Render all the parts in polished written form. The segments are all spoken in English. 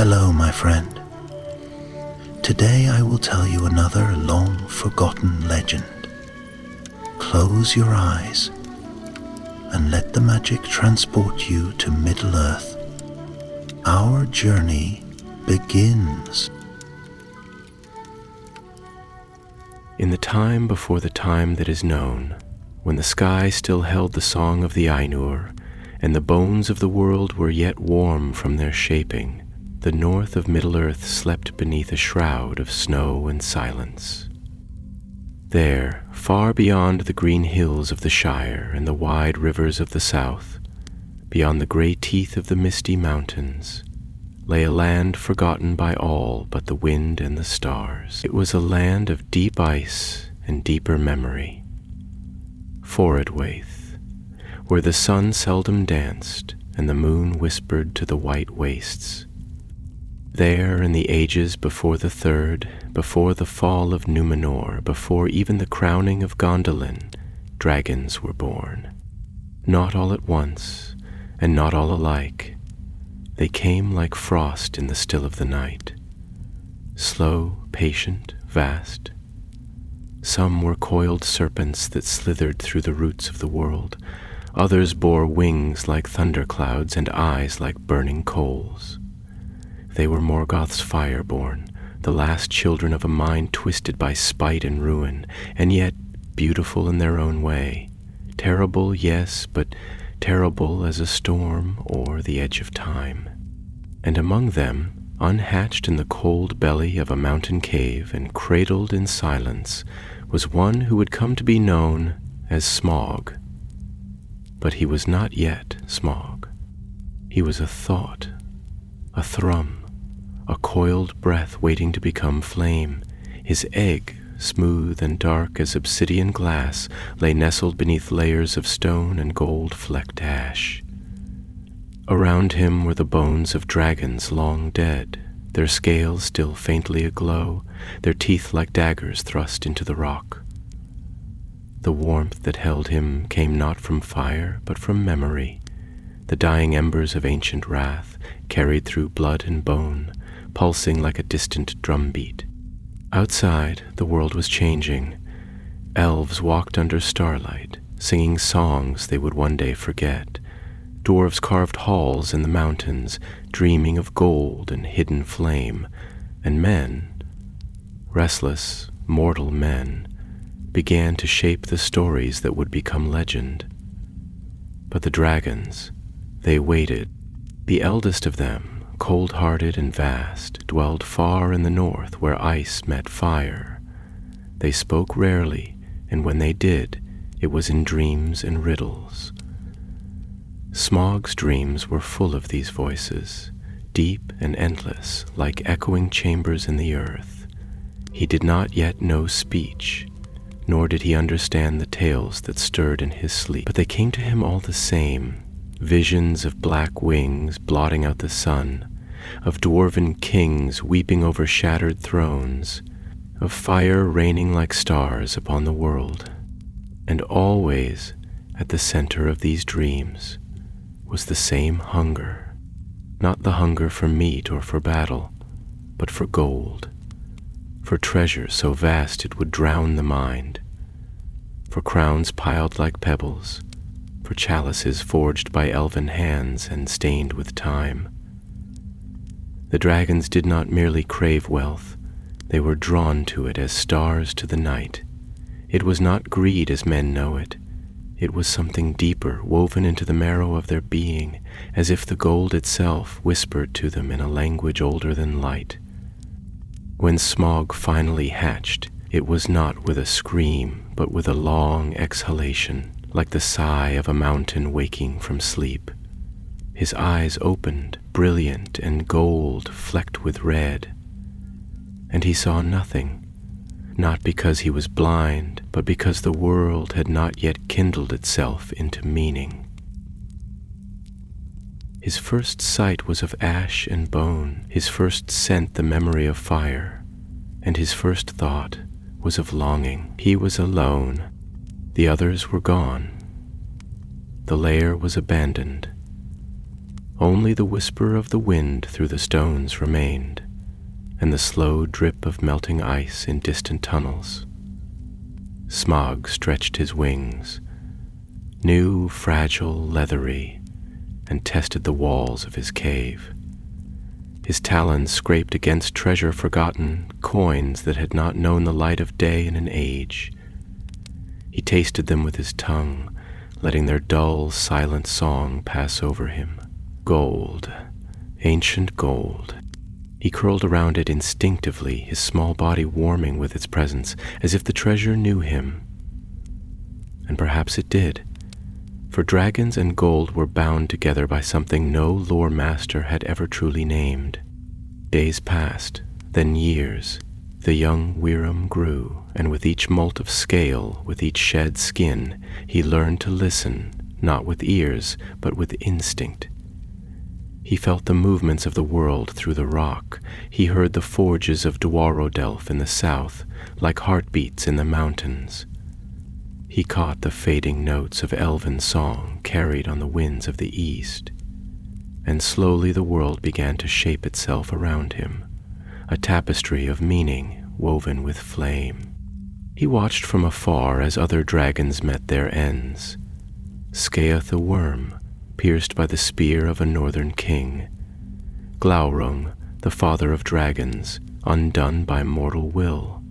Hello, my friend. Today I will tell you another long-forgotten legend. Close your eyes and let the magic transport you to Middle-earth. Our journey begins. In the time before the time that is known, when the sky still held the song of the Ainur, and the bones of the world were yet warm from their shaping, the north of Middle-earth slept beneath a shroud of snow and silence. There, far beyond the green hills of the Shire and the wide rivers of the south, beyond the grey teeth of the misty mountains, lay a land forgotten by all but the wind and the stars. It was a land of deep ice and deeper memory. Forodwaith, where the sun seldom danced and the moon whispered to the white wastes. There, in the ages before the third, before the fall of Númenor, before even the crowning of Gondolin, dragons were born. Not all at once, and not all alike. They came like frost in the still of the night. Slow, patient, vast. Some were coiled serpents that slithered through the roots of the world. Others bore wings like thunderclouds and eyes like burning coals. They were Morgoth's fireborn, the last children of a mind twisted by spite and ruin, and yet beautiful in their own way. Terrible, yes, but terrible as a storm or the edge of time. And among them, unhatched in the cold belly of a mountain cave and cradled in silence, was one who would come to be known as Smaug. But he was not yet Smaug. He was a thought, a thrum, a coiled breath waiting to become flame. His egg, smooth and dark as obsidian glass, lay nestled beneath layers of stone and gold-flecked ash. Around him were the bones of dragons long dead, their scales still faintly aglow, their teeth like daggers thrust into the rock. The warmth that held him came not from fire, but from memory, the dying embers of ancient wrath, carried through blood and bone, pulsing like a distant drumbeat. Outside, the world was changing. Elves walked under starlight, singing songs they would one day forget. Dwarves carved halls in the mountains, dreaming of gold and hidden flame. And men, restless, mortal men, began to shape the stories that would become legend. But the dragons, they waited. The eldest of them, cold-hearted and vast, dwelled far in the north where ice met fire. They spoke rarely, and when they did, it was in dreams and riddles. Smaug's dreams were full of these voices, deep and endless, like echoing chambers in the earth. He did not yet know speech, nor did he understand the tales that stirred in his sleep, but they came to him all the same, visions of black wings blotting out the sun, of dwarven kings weeping over shattered thrones, of fire raining like stars upon the world. And always, at the center of these dreams, was the same hunger, not the hunger for meat or for battle, but for gold, for treasure so vast it would drown the mind, for crowns piled like pebbles, for chalices forged by elven hands and stained with time. The dragons did not merely crave wealth, they were drawn to it as stars to the night. It was not greed as men know it. It was something deeper, woven into the marrow of their being, as if the gold itself whispered to them in a language older than light. When Smaug finally hatched, it was not with a scream, but with a long exhalation, like the sigh of a mountain waking from sleep. His eyes opened, brilliant and gold flecked with red, and he saw nothing, not because he was blind, but because the world had not yet kindled itself into meaning. His first sight was of ash and bone, his first scent the memory of fire, and his first thought was of longing. He was alone, the others were gone. The lair was abandoned. Only the whisper of the wind through the stones remained, and the slow drip of melting ice in distant tunnels. Smaug stretched his wings, new, fragile, leathery, and tested the walls of his cave. His talons scraped against treasure forgotten, coins that had not known the light of day in an age. He tasted them with his tongue, letting their dull, silent song pass over him. Gold, ancient gold. He curled around it instinctively, his small body warming with its presence, as if the treasure knew him. And perhaps it did, for dragons and gold were bound together by something no lore master had ever truly named. Days passed, then years. The young Wyrm grew, and with each molt of scale, with each shed skin, he learned to listen, not with ears, but with instinct. He felt the movements of the world through the rock. He heard the forges of Dwarodelf in the south, like heartbeats in the mountains. He caught the fading notes of elven song carried on the winds of the east. And slowly the world began to shape itself around him, a tapestry of meaning woven with flame. He watched from afar as other dragons met their ends. Scaeth the worm, pierced by the spear of a northern king. Glaurung, the father of dragons, undone by mortal will.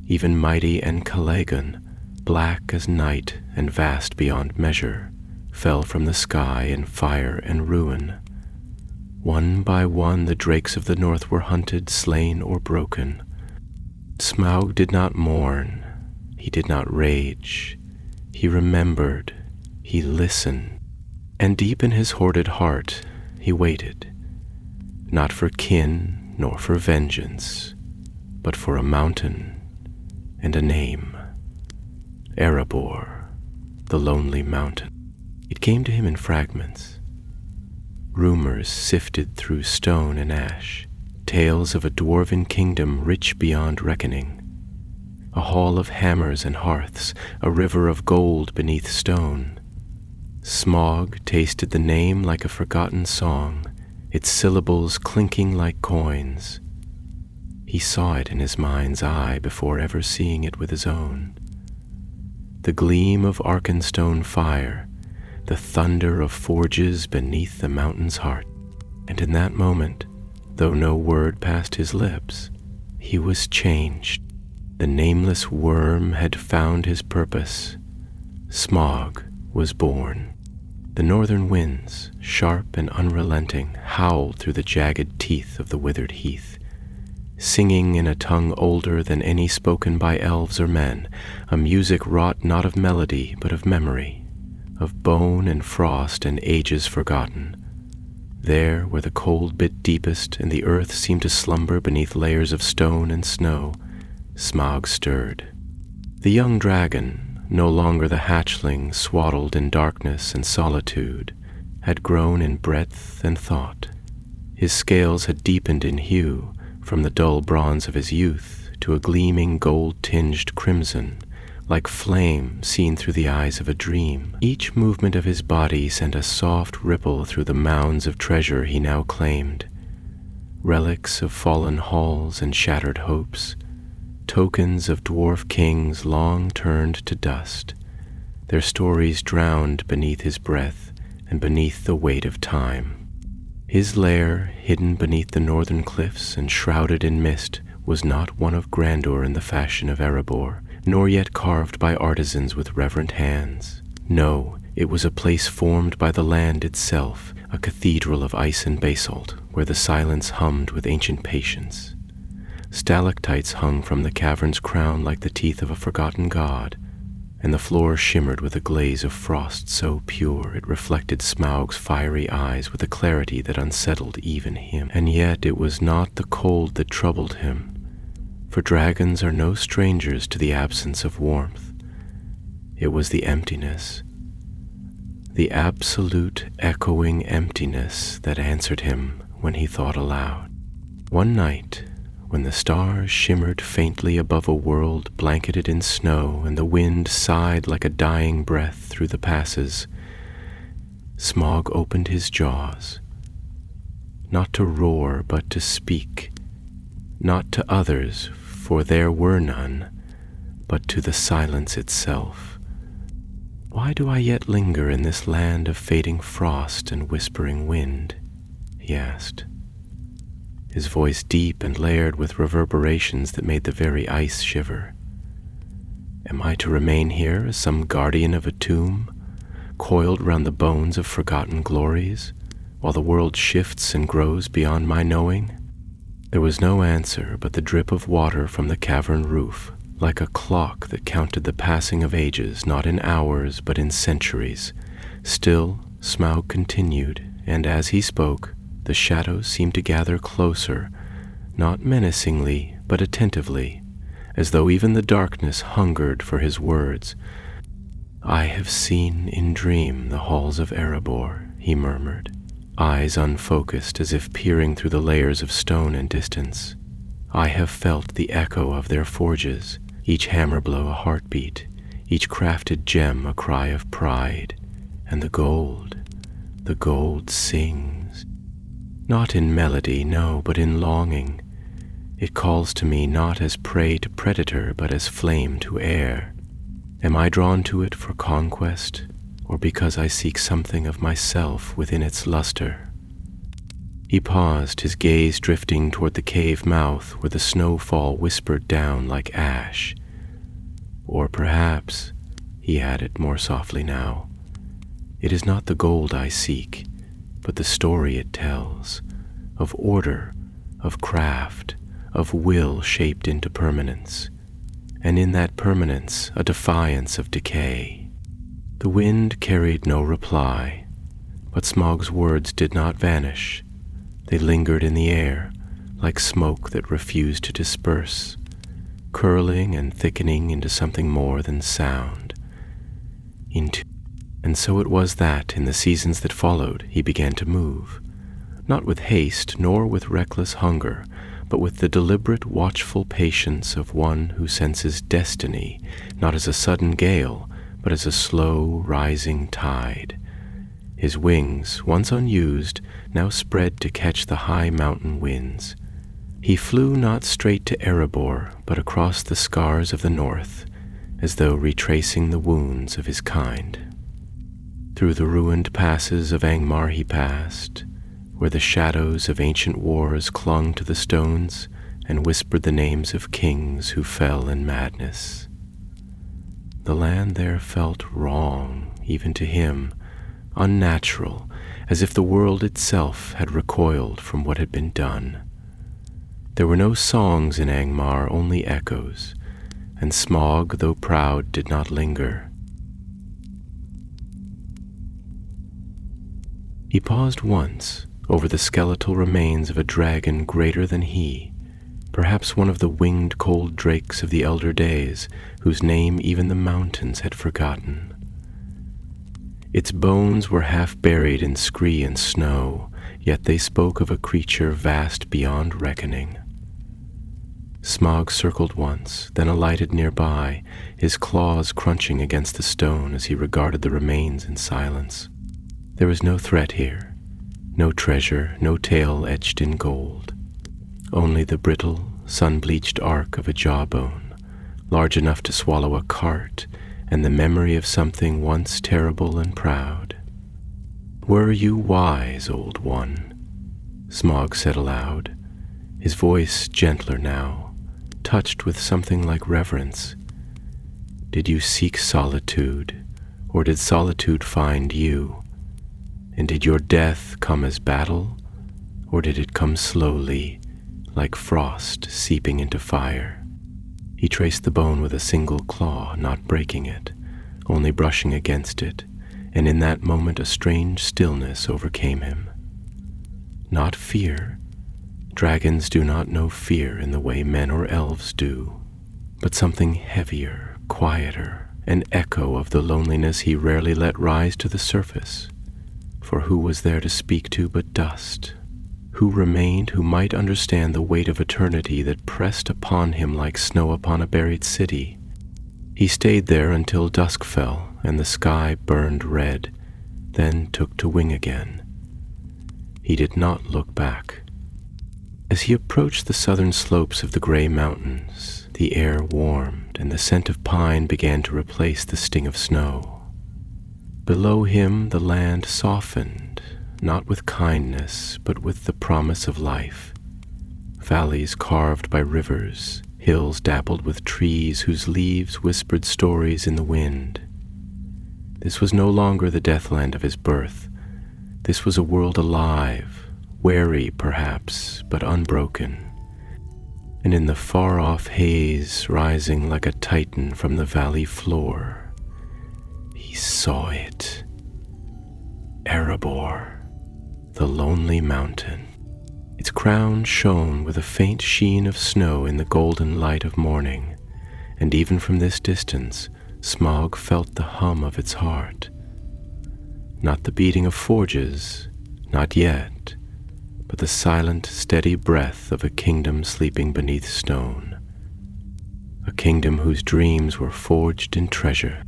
Even mighty Encalagon, black as night and vast beyond measure, fell from the sky in fire and ruin. One by one the drakes of the north were hunted, slain, or broken. Smaug did not mourn, he did not rage, he remembered, he listened, and deep in his hoarded heart he waited, not for kin nor for vengeance, but for a mountain and a name. Erebor, the lonely mountain. It came to him in fragments. Rumors sifted through stone and ash, tales of a dwarven kingdom rich beyond reckoning. A hall of hammers and hearths, a river of gold beneath stone. Smaug tasted the name like a forgotten song, its syllables clinking like coins. He saw it in his mind's eye before ever seeing it with his own. The gleam of Arkenstone fire, the thunder of forges beneath the mountain's heart. And in that moment, though no word passed his lips, he was changed. The nameless worm had found his purpose. Smaug was born. The northern winds, sharp and unrelenting, howled through the jagged teeth of the withered heath, singing in a tongue older than any spoken by elves or men, a music wrought not of melody but of memory, of bone and frost and ages forgotten. There, where the cold bit deepest and the earth seemed to slumber beneath layers of stone and snow, Smaug stirred. The young dragon, no longer the hatchling swaddled in darkness and solitude, had grown in breadth and thought. His scales had deepened in hue, from the dull bronze of his youth to a gleaming gold-tinged crimson, like flame seen through the eyes of a dream. Each movement of his body sent a soft ripple through the mounds of treasure he now claimed, relics of fallen halls and shattered hopes, tokens of dwarf kings long turned to dust, their stories drowned beneath his breath and beneath the weight of time. His lair, hidden beneath the northern cliffs and shrouded in mist, was not one of grandeur in the fashion of Erebor, nor yet carved by artisans with reverent hands. No, it was a place formed by the land itself, a cathedral of ice and basalt, where the silence hummed with ancient patience. Stalactites hung from the cavern's crown like the teeth of a forgotten god, and the floor shimmered with a glaze of frost so pure it reflected Smaug's fiery eyes with a clarity that unsettled even him. And yet it was not the cold that troubled him, for dragons are no strangers to the absence of warmth. It was the emptiness, the absolute echoing emptiness that answered him when he thought aloud. One night, when the stars shimmered faintly above a world blanketed in snow and the wind sighed like a dying breath through the passes, Smaug opened his jaws, not to roar, but to speak, not to others, for there were none, but to the silence itself. Why do I yet linger in this land of fading frost and whispering wind? He asked, his voice deep and layered with reverberations that made the very ice shiver. Am I to remain here as some guardian of a tomb, coiled round the bones of forgotten glories, while the world shifts and grows beyond my knowing? There was no answer but the drip of water from the cavern roof, like a clock that counted the passing of ages, not in hours but in centuries. Still, Smaug continued, and as he spoke, the shadows seemed to gather closer, not menacingly, but attentively, as though even the darkness hungered for his words. I have seen in dream the halls of Erebor, he murmured, eyes unfocused as if peering through the layers of stone and distance. I have felt the echo of their forges, each hammer blow a heartbeat, each crafted gem a cry of pride, and the gold sings. Not in melody, no, but in longing. It calls to me not as prey to predator, but as flame to air. Am I drawn to it for conquest, or because I seek something of myself within its luster? He paused, his gaze drifting toward the cave mouth where the snowfall whispered down like ash. Or perhaps, he added more softly now, it is not the gold I seek, but the story it tells, of order, of craft, of will shaped into permanence, and in that permanence a defiance of decay. The wind carried no reply, but Smaug's words did not vanish. They lingered in the air, like smoke that refused to disperse, curling and thickening into something more than sound. And so it was that, in the seasons that followed, he began to move, not with haste nor with reckless hunger, but with the deliberate, watchful patience of one who senses destiny, not as a sudden gale, but as a slow, rising tide. His wings, once unused, now spread to catch the high mountain winds. He flew not straight to Erebor, but across the scars of the north, as though retracing the wounds of his kind. Through the ruined passes of Angmar he passed, where the shadows of ancient wars clung to the stones and whispered the names of kings who fell in madness. The land there felt wrong, even to him, unnatural, as if the world itself had recoiled from what had been done. There were no songs in Angmar, only echoes, and Smaug, though proud, did not linger. He paused once over the skeletal remains of a dragon greater than he, perhaps one of the winged cold drakes of the elder days, whose name even the mountains had forgotten. Its bones were half buried in scree and snow, yet they spoke of a creature vast beyond reckoning. Smaug circled once, then alighted nearby, his claws crunching against the stone as he regarded the remains in silence. There was no threat here, no treasure, no tale etched in gold. Only the brittle, sun-bleached arc of a jawbone, large enough to swallow a cart, and the memory of something once terrible and proud. "Were you wise, old one?" Smaug said aloud, his voice gentler now, touched with something like reverence. "Did you seek solitude, or did solitude find you? And did your death come as battle, or did it come slowly, like frost seeping into fire?" He traced the bone with a single claw, not breaking it, only brushing against it, and in that moment a strange stillness overcame him. Not fear. Dragons do not know fear in the way men or elves do, but something heavier, quieter, an echo of the loneliness he rarely let rise to the surface. For who was there to speak to but dust? Who remained who might understand the weight of eternity that pressed upon him like snow upon a buried city? He stayed there until dusk fell and the sky burned red, then took to wing again. He did not look back. As he approached the southern slopes of the gray mountains, the air warmed and the scent of pine began to replace the sting of snow. Below him the land softened, not with kindness, but with the promise of life. Valleys carved by rivers, hills dappled with trees whose leaves whispered stories in the wind. This was no longer the deathland of his birth. This was a world alive, wary perhaps, but unbroken. And in the far-off haze rising like a titan from the valley floor, he saw it. Erebor, the lonely mountain. Its crown shone with a faint sheen of snow in the golden light of morning, and even from this distance, Smaug felt the hum of its heart. Not the beating of forges, not yet, but the silent, steady breath of a kingdom sleeping beneath stone. A kingdom whose dreams were forged in treasure.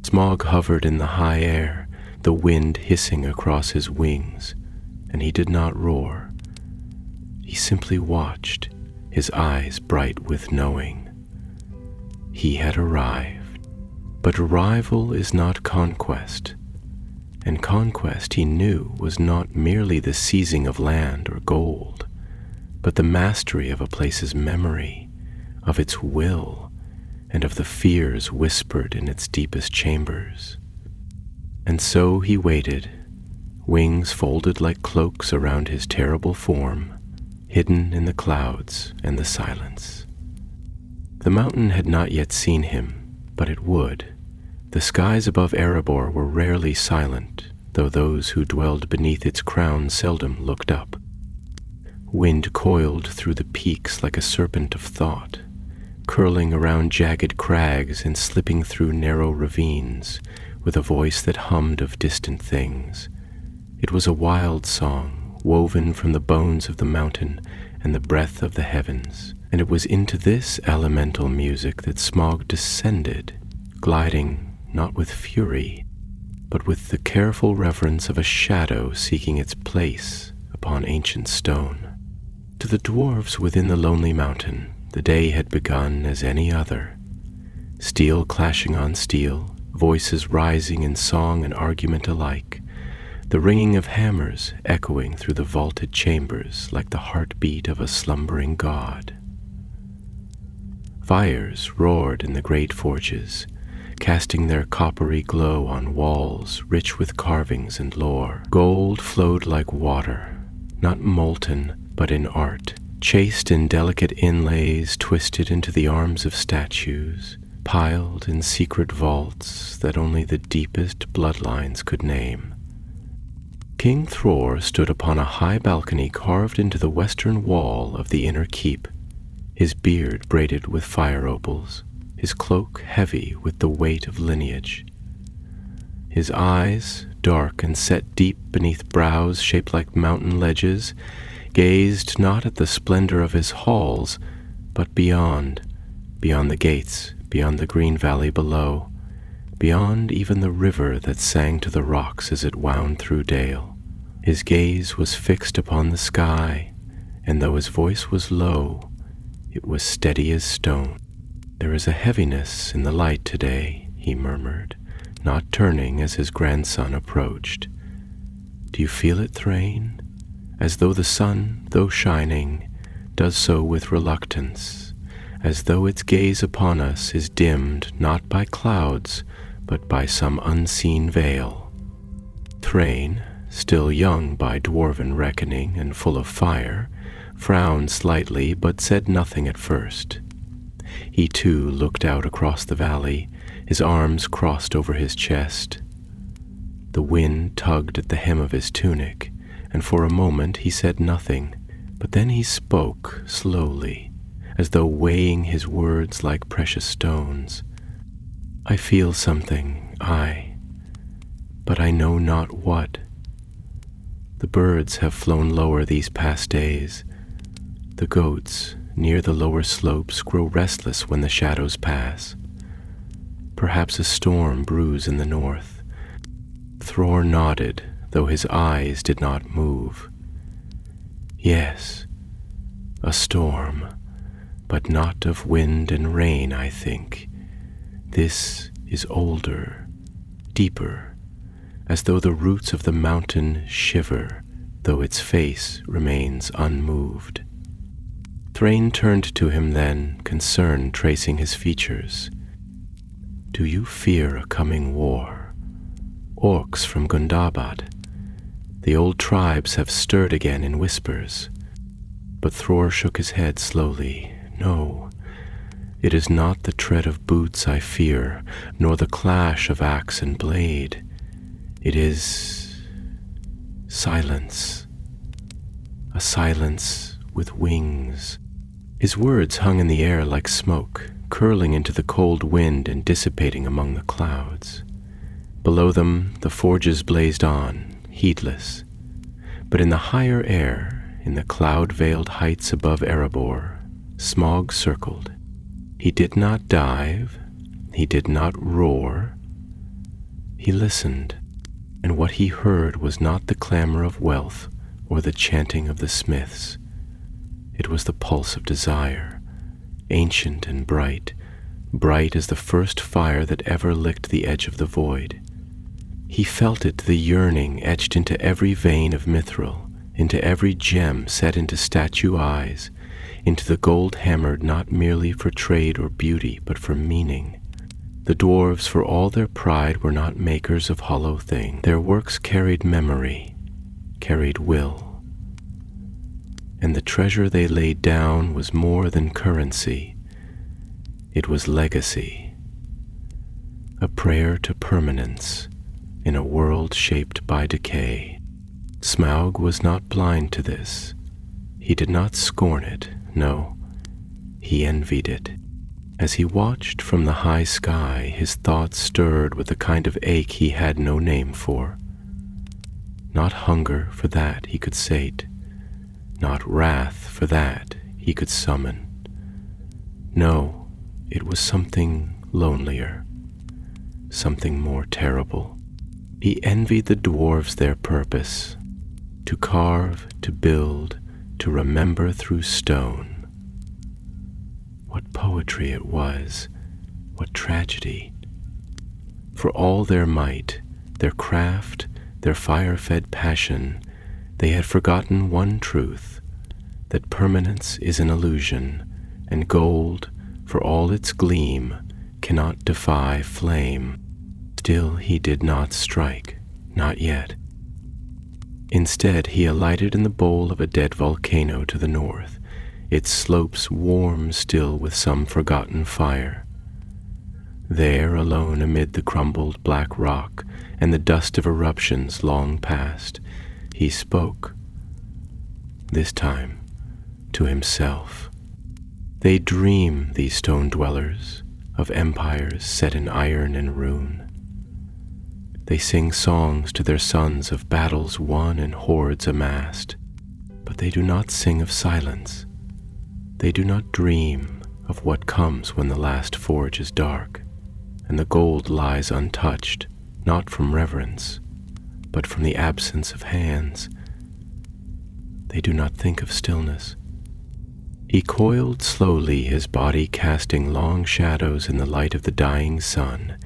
Smaug hovered in the high air, the wind hissing across his wings, and he did not roar. He simply watched, his eyes bright with knowing. He had arrived. But arrival is not conquest. And conquest, he knew, was not merely the seizing of land or gold, but the mastery of a place's memory, of its will, and of the fears whispered in its deepest chambers. And so he waited, wings folded like cloaks around his terrible form, hidden in the clouds and the silence. The mountain had not yet seen him, but it would. The skies above Erebor were rarely silent, though those who dwelled beneath its crown seldom looked up. Wind coiled through the peaks like a serpent of thought, curling around jagged crags and slipping through narrow ravines, with a voice that hummed of distant things. It was a wild song, woven from the bones of the mountain and the breath of the heavens, and it was into this elemental music that Smaug descended, gliding not with fury, but with the careful reverence of a shadow seeking its place upon ancient stone. To the dwarves within the lonely mountain, the day had begun as any other. Steel clashing on steel, voices rising in song and argument alike, the ringing of hammers echoing through the vaulted chambers like the heartbeat of a slumbering god. Fires roared in the great forges, casting their coppery glow on walls rich with carvings and lore. Gold flowed like water, not molten, but in art, chased in delicate inlays twisted into the arms of statues, piled in secret vaults that only the deepest bloodlines could name. King Thror stood upon a high balcony carved into the western wall of the inner keep, his beard braided with fire opals, his cloak heavy with the weight of lineage. His eyes, dark and set deep beneath brows shaped like mountain ledges, gazed not at the splendor of his halls, but beyond the gates, beyond the green valley below, beyond even the river that sang to the rocks as it wound through dale. His gaze was fixed upon the sky, and though his voice was low, it was steady as stone. "There is a heaviness in the light today," he murmured, not turning as his grandson approached. "Do you feel it, Thrain? As though the sun, though shining, does so with reluctance, as though its gaze upon us is dimmed not by clouds, but by some unseen veil." Thrain, still young by dwarven reckoning and full of fire, frowned slightly but said nothing at first. He too looked out across the valley, his arms crossed over his chest. The wind tugged at the hem of his tunic, and for a moment he said nothing, but then he spoke slowly, as though weighing his words like precious stones. "I feel something, but I know not what. The birds have flown lower these past days. The goats near the lower slopes grow restless when the shadows pass. Perhaps a storm brews in the north." Thror nodded, though his eyes did not move. Yes, a storm, but not of wind and rain, I think. This is older, deeper, as though the roots of the mountain shiver, though its face remains unmoved. Thrain turned to him then, concern tracing his features. Do you fear a coming war? Orcs from Gundabad. The old tribes have stirred again in whispers. But Thror shook his head slowly. No, it is not the tread of boots I fear, nor the clash of axe and blade. It is silence. A silence with wings. His words hung in the air like smoke, curling into the cold wind and dissipating among the clouds. Below them, the forges blazed on, heedless. But in the higher air, in the cloud-veiled heights above Erebor, Smaug circled. He did not dive, he did not roar. He listened, and what he heard was not the clamor of wealth or the chanting of the smiths. It was the pulse of desire, ancient and bright, bright as the first fire that ever licked the edge of the void. He felt it, the yearning etched into every vein of mithril, into every gem set into statue eyes, into the gold hammered not merely for trade or beauty, but for meaning. The dwarves, for all their pride, were not makers of hollow things. Their works carried memory, carried will. And the treasure they laid down was more than currency. It was legacy, a prayer to permanence in a world shaped by decay. Smaug was not blind to this. He did not scorn it, no, he envied it. As he watched from the high sky, his thoughts stirred with a kind of ache he had no name for. Not hunger, for that he could sate. Not wrath, for that he could summon. No, it was something lonelier, something more terrible. He envied the dwarves their purpose, to carve, to build, to remember through stone. What poetry it was, what tragedy. For all their might, their craft, their fire-fed passion, they had forgotten one truth, that permanence is an illusion, and gold, for all its gleam, cannot defy flame. Still he did not strike, not yet. Instead, he alighted in the bowl of a dead volcano to the north, its slopes warm still with some forgotten fire. There, alone amid the crumbled black rock and the dust of eruptions long past, he spoke, this time to himself. They dream, these stone dwellers, of empires set in iron and rune. They sing songs to their sons of battles won and hordes amassed, but they do not sing of silence. They do not dream of what comes when the last forge is dark, and the gold lies untouched, not from reverence, but from the absence of hands. They do not think of stillness. He coiled slowly, his body casting long shadows in the light of the dying sun,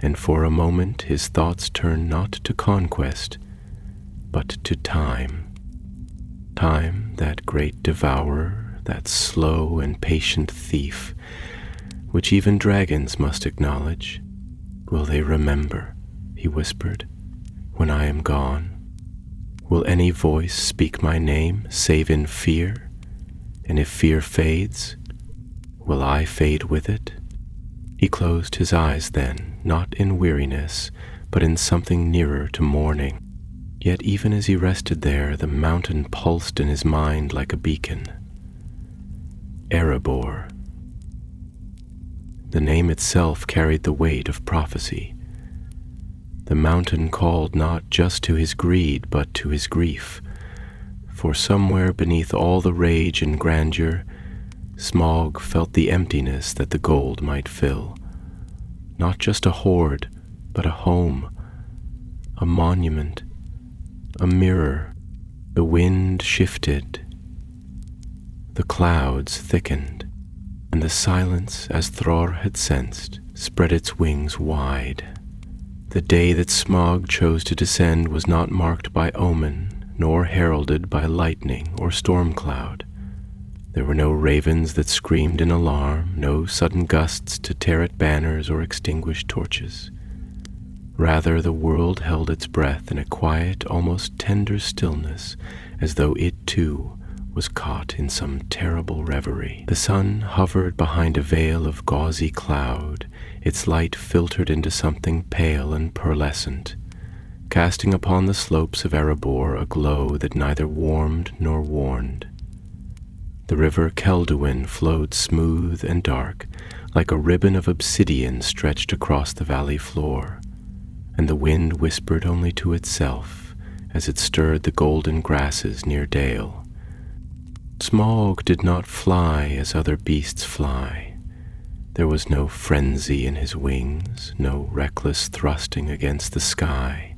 and for a moment his thoughts turned not to conquest, but to time. Time, that great devourer, that slow and patient thief, which even dragons must acknowledge. Will they remember, he whispered, when I am gone? Will any voice speak my name save in fear? And if fear fades, will I fade with it? He closed his eyes then, not in weariness, but in something nearer to morning. Yet even as he rested there, the mountain pulsed in his mind like a beacon. Erebor. The name itself carried the weight of prophecy. The mountain called not just to his greed, but to his grief. For somewhere beneath all the rage and grandeur, Smaug felt the emptiness that the gold might fill. Not just a hoard, but a home, a monument, a mirror. The wind shifted, The clouds thickened, and the silence, as Thror had sensed, spread its wings wide. The day that Smaug chose to descend was not marked by omen, nor heralded by lightning or storm cloud. There were no ravens that screamed in alarm, no sudden gusts to tear at banners or extinguish torches. Rather, the world held its breath in a quiet, almost tender stillness, as though it too was caught in some terrible reverie. The sun hovered behind a veil of gauzy cloud, its light filtered into something pale and pearlescent, casting upon the slopes of Erebor a glow that neither warmed nor warned. The river Kelduin flowed smooth and dark, like a ribbon of obsidian stretched across the valley floor, and the wind whispered only to itself as it stirred the golden grasses near Dale. Smaug did not fly as other beasts fly. There was no frenzy in his wings, no reckless thrusting against the sky.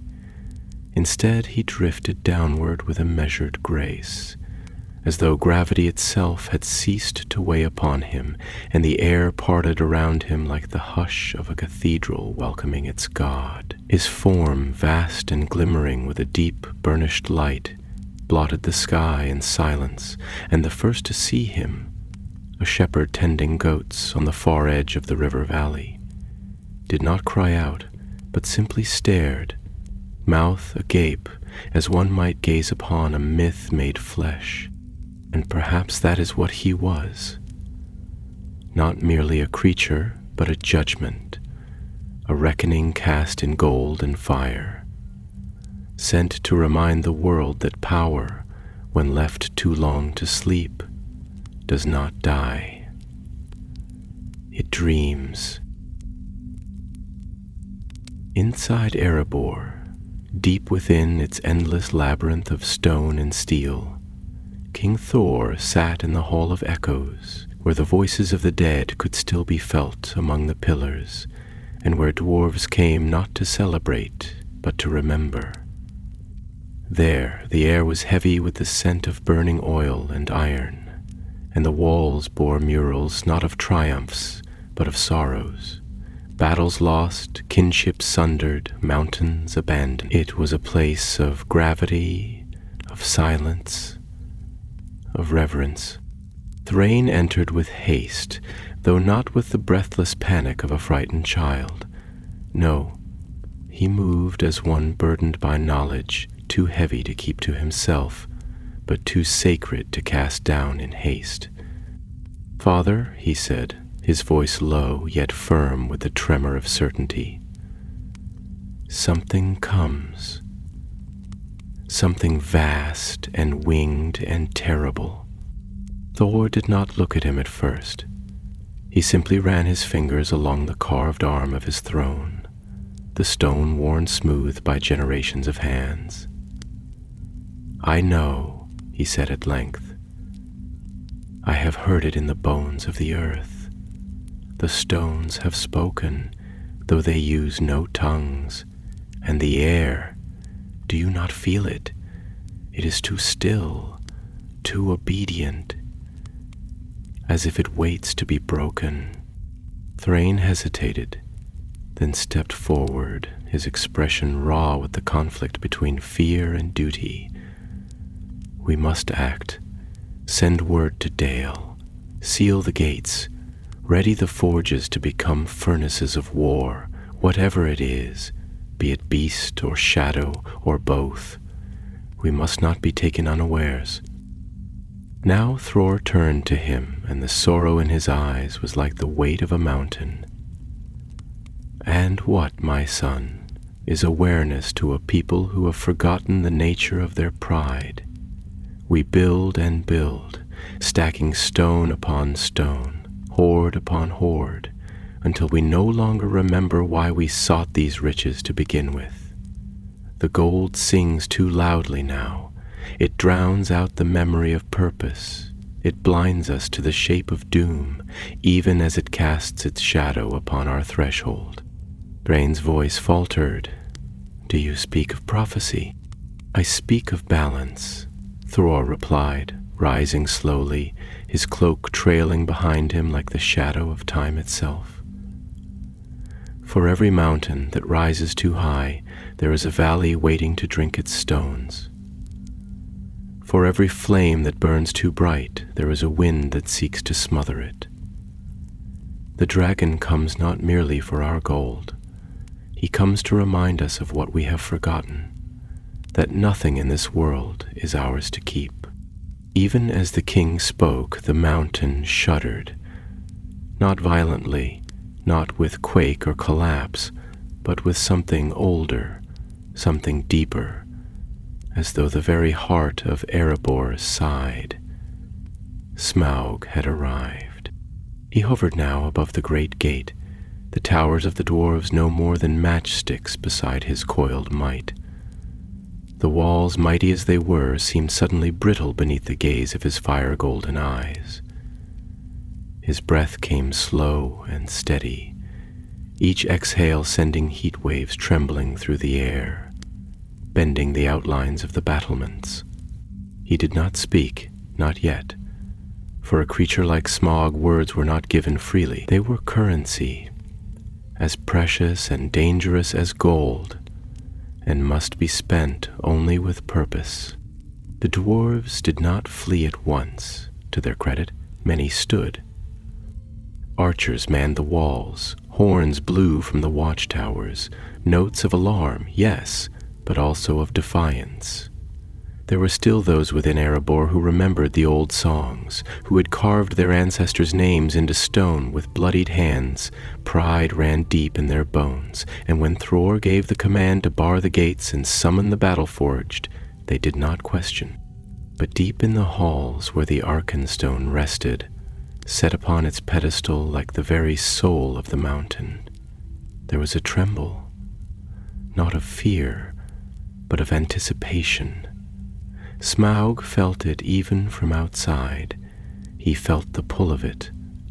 Instead, he drifted downward with a measured grace, as though gravity itself had ceased to weigh upon him, and the air parted around him like the hush of a cathedral welcoming its god. His form, vast and glimmering with a deep, burnished light, blotted the sky in silence, and the first to see him, a shepherd tending goats on the far edge of the river valley, did not cry out, but simply stared, mouth agape, as one might gaze upon a myth made flesh. And perhaps that is what he was. Not merely a creature, but a judgment, a reckoning cast in gold and fire, sent to remind the world that power, when left too long to sleep, does not die. It dreams. Inside Erebor, deep within its endless labyrinth of stone and steel, King Thor sat in the Hall of Echoes, where the voices of the dead could still be felt among the pillars, and where dwarves came not to celebrate, but to remember. There, the air was heavy with the scent of burning oil and iron, and the walls bore murals not of triumphs, but of sorrows. Battles lost, kinships sundered, mountains abandoned. It was a place of gravity, of silence, of reverence. Thrain entered with haste, though not with the breathless panic of a frightened child. No, he moved as one burdened by knowledge, too heavy to keep to himself, but too sacred to cast down in haste. "Father," he said, his voice low yet firm with the tremor of certainty, "something comes. Something vast and winged and terrible." Thor did not look at him at first. He simply ran his fingers along the carved arm of his throne, the stone worn smooth by generations of hands. "I know," he said at length. "I have heard it in the bones of the earth. The stones have spoken, though they use no tongues, and the air, do you not feel it? It is too still, too obedient, as if it waits to be broken." Thrain hesitated, then stepped forward, his expression raw with the conflict between fear and duty. "We must act. Send word to Dale. Seal the gates. Ready the forges to become furnaces of war, whatever it is, be it beast or shadow or both. We must not be taken unawares." Now Thror turned to him, and the sorrow in his eyes was like the weight of a mountain. "And what, my son, is awareness to a people who have forgotten the nature of their pride? We build and build, stacking stone upon stone, hoard upon hoard, until we no longer remember why we sought these riches to begin with. The gold sings too loudly now. It drowns out the memory of purpose. It blinds us to the shape of doom, even as it casts its shadow upon our threshold." Thrain's voice faltered. "Do you speak of prophecy?" "I speak of balance," Thror replied, rising slowly, his cloak trailing behind him like the shadow of time itself. For every mountain that rises too high, there is a valley waiting to drink its stones. For every flame that burns too bright, there is a wind that seeks to smother it. The dragon comes not merely for our gold. He comes to remind us of what we have forgotten, that nothing in this world is ours to keep. Even as the king spoke, the mountain shuddered, not violently, not with quake or collapse, but with something older, something deeper, as though the very heart of Erebor sighed. Smaug had arrived. He hovered now above the great gate, the towers of the dwarves no more than matchsticks beside his coiled might. The walls, mighty as they were, seemed suddenly brittle beneath the gaze of his fire-golden eyes. His breath came slow and steady, each exhale sending heat waves trembling through the air, bending the outlines of the battlements. He did not speak, not yet. For a creature like Smaug, words were not given freely. They were currency, as precious and dangerous as gold, and must be spent only with purpose. The dwarves did not flee at once. To their credit, many stood. Archers manned the walls, horns blew from the watchtowers, notes of alarm, yes, but also of defiance. There were still those within Erebor who remembered the old songs, who had carved their ancestors' names into stone with bloodied hands. Pride ran deep in their bones, and when Thror gave the command to bar the gates and summon the battle-forged, they did not question. But deep in the halls where the Arkenstone rested, set upon its pedestal like the very soul of the mountain, there was a tremble, not of fear, but of anticipation. Smaug felt it even from outside. He felt the pull of it,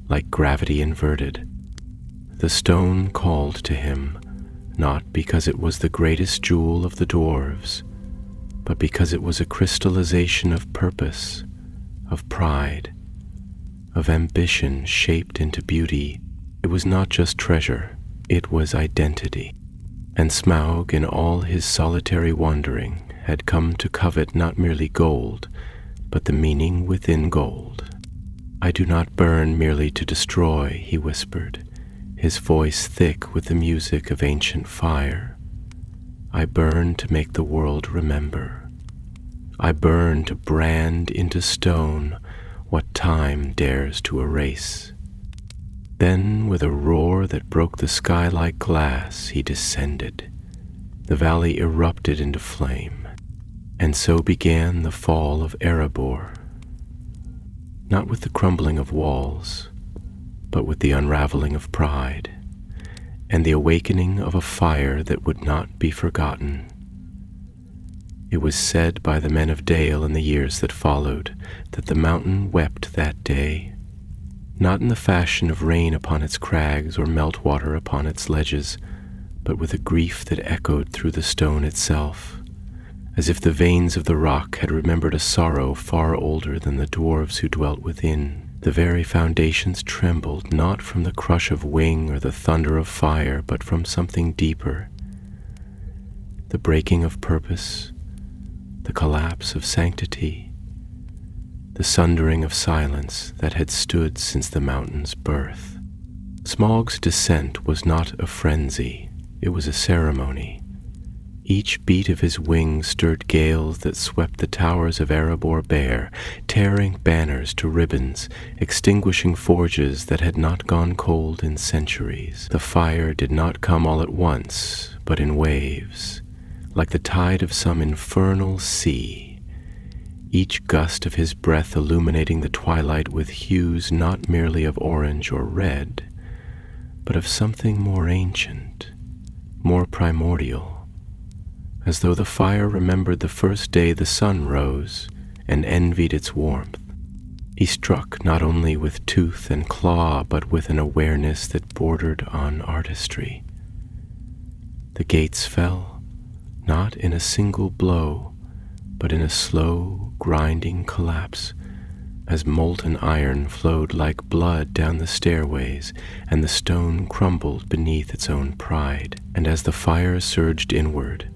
like gravity inverted. The stone called to him, not because it was the greatest jewel of the dwarves, but because it was a crystallization of purpose, of pride, of ambition shaped into beauty. It was not just treasure, it was identity. And Smaug, in all his solitary wandering, had come to covet not merely gold, but the meaning within gold. "I do not burn merely to destroy," he whispered, his voice thick with the music of ancient fire. "I burn to make the world remember. I burn to brand into stone what time dares to erase." Then, with a roar that broke the sky like glass, he descended. The valley erupted into flame. And so began the fall of Erebor, not with the crumbling of walls, but with the unraveling of pride, and the awakening of a fire that would not be forgotten. It was said by the men of Dale in the years that followed that the mountain wept that day, not in the fashion of rain upon its crags or meltwater upon its ledges, but with a grief that echoed through the stone itself, as if the veins of the rock had remembered a sorrow far older than the dwarves who dwelt within. The very foundations trembled, not from the crush of wing or the thunder of fire, but from something deeper. The breaking of purpose, the collapse of sanctity, the sundering of silence that had stood since the mountain's birth. Smaug's descent was not a frenzy, it was a ceremony. Each beat of his wings stirred gales that swept the towers of Erebor bare, tearing banners to ribbons, extinguishing forges that had not gone cold in centuries. The fire did not come all at once, but in waves, like the tide of some infernal sea, each gust of his breath illuminating the twilight with hues not merely of orange or red, but of something more ancient, more primordial, as though the fire remembered the first day the sun rose and envied its warmth. He struck not only with tooth and claw, but with an awareness that bordered on artistry. The gates fell, not in a single blow, but in a slow, grinding collapse, as molten iron flowed like blood down the stairways, and the stone crumbled beneath its own pride, and as the fire surged inward,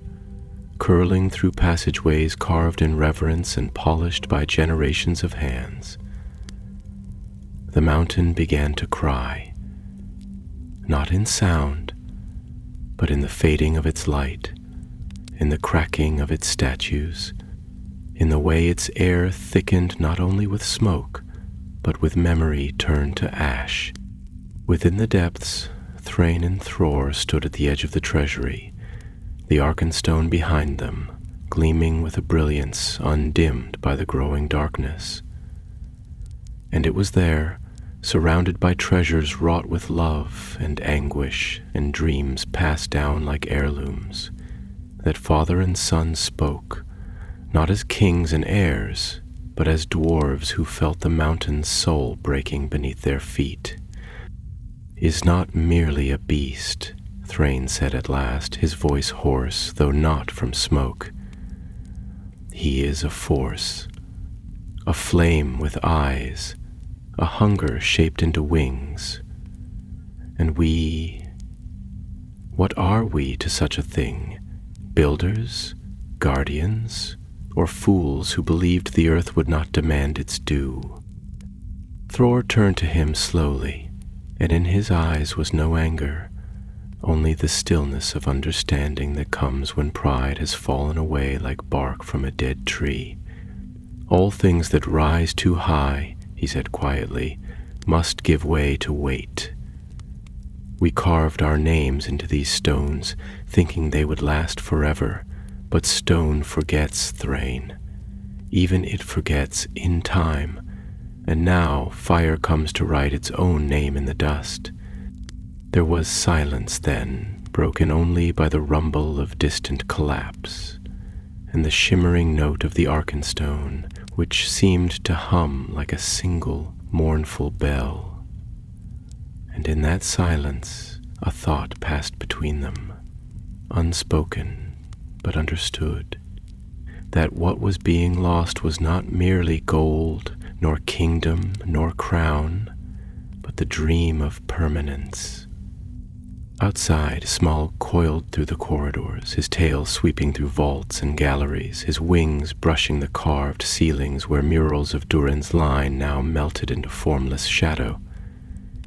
curling through passageways carved in reverence and polished by generations of hands, the mountain began to cry, not in sound, but in the fading of its light, in the cracking of its statues, in the way its air thickened not only with smoke, but with memory turned to ash. Within the depths, Thrain and Thror stood at the edge of the treasury, the Arkenstone behind them, gleaming with a brilliance undimmed by the growing darkness. And it was there, surrounded by treasures wrought with love and anguish and dreams passed down like heirlooms, that father and son spoke, not as kings and heirs, but as dwarves who felt the mountain's soul breaking beneath their feet. "Is not merely a beast," Thrain said at last, his voice hoarse, though not from smoke. "He is a force, a flame with eyes, a hunger shaped into wings. And we, what are we to such a thing? Builders? Guardians? Or fools who believed the earth would not demand its due?" Thror turned to him slowly, and in his eyes was no anger, only the stillness of understanding that comes when pride has fallen away like bark from a dead tree. "All things that rise too high," he said quietly, "must give way to weight. We carved our names into these stones, thinking they would last forever, but stone forgets, Thrain. Even it forgets in time, and now fire comes to write its own name in the dust." There was silence then, broken only by the rumble of distant collapse, and the shimmering note of the Arkenstone, which seemed to hum like a single mournful bell. And in that silence a thought passed between them, unspoken, but understood, that what was being lost was not merely gold, nor kingdom, nor crown, but the dream of permanence. Outside, Smaug coiled through the corridors, his tail sweeping through vaults and galleries, his wings brushing the carved ceilings where murals of Durin's line now melted into formless shadow.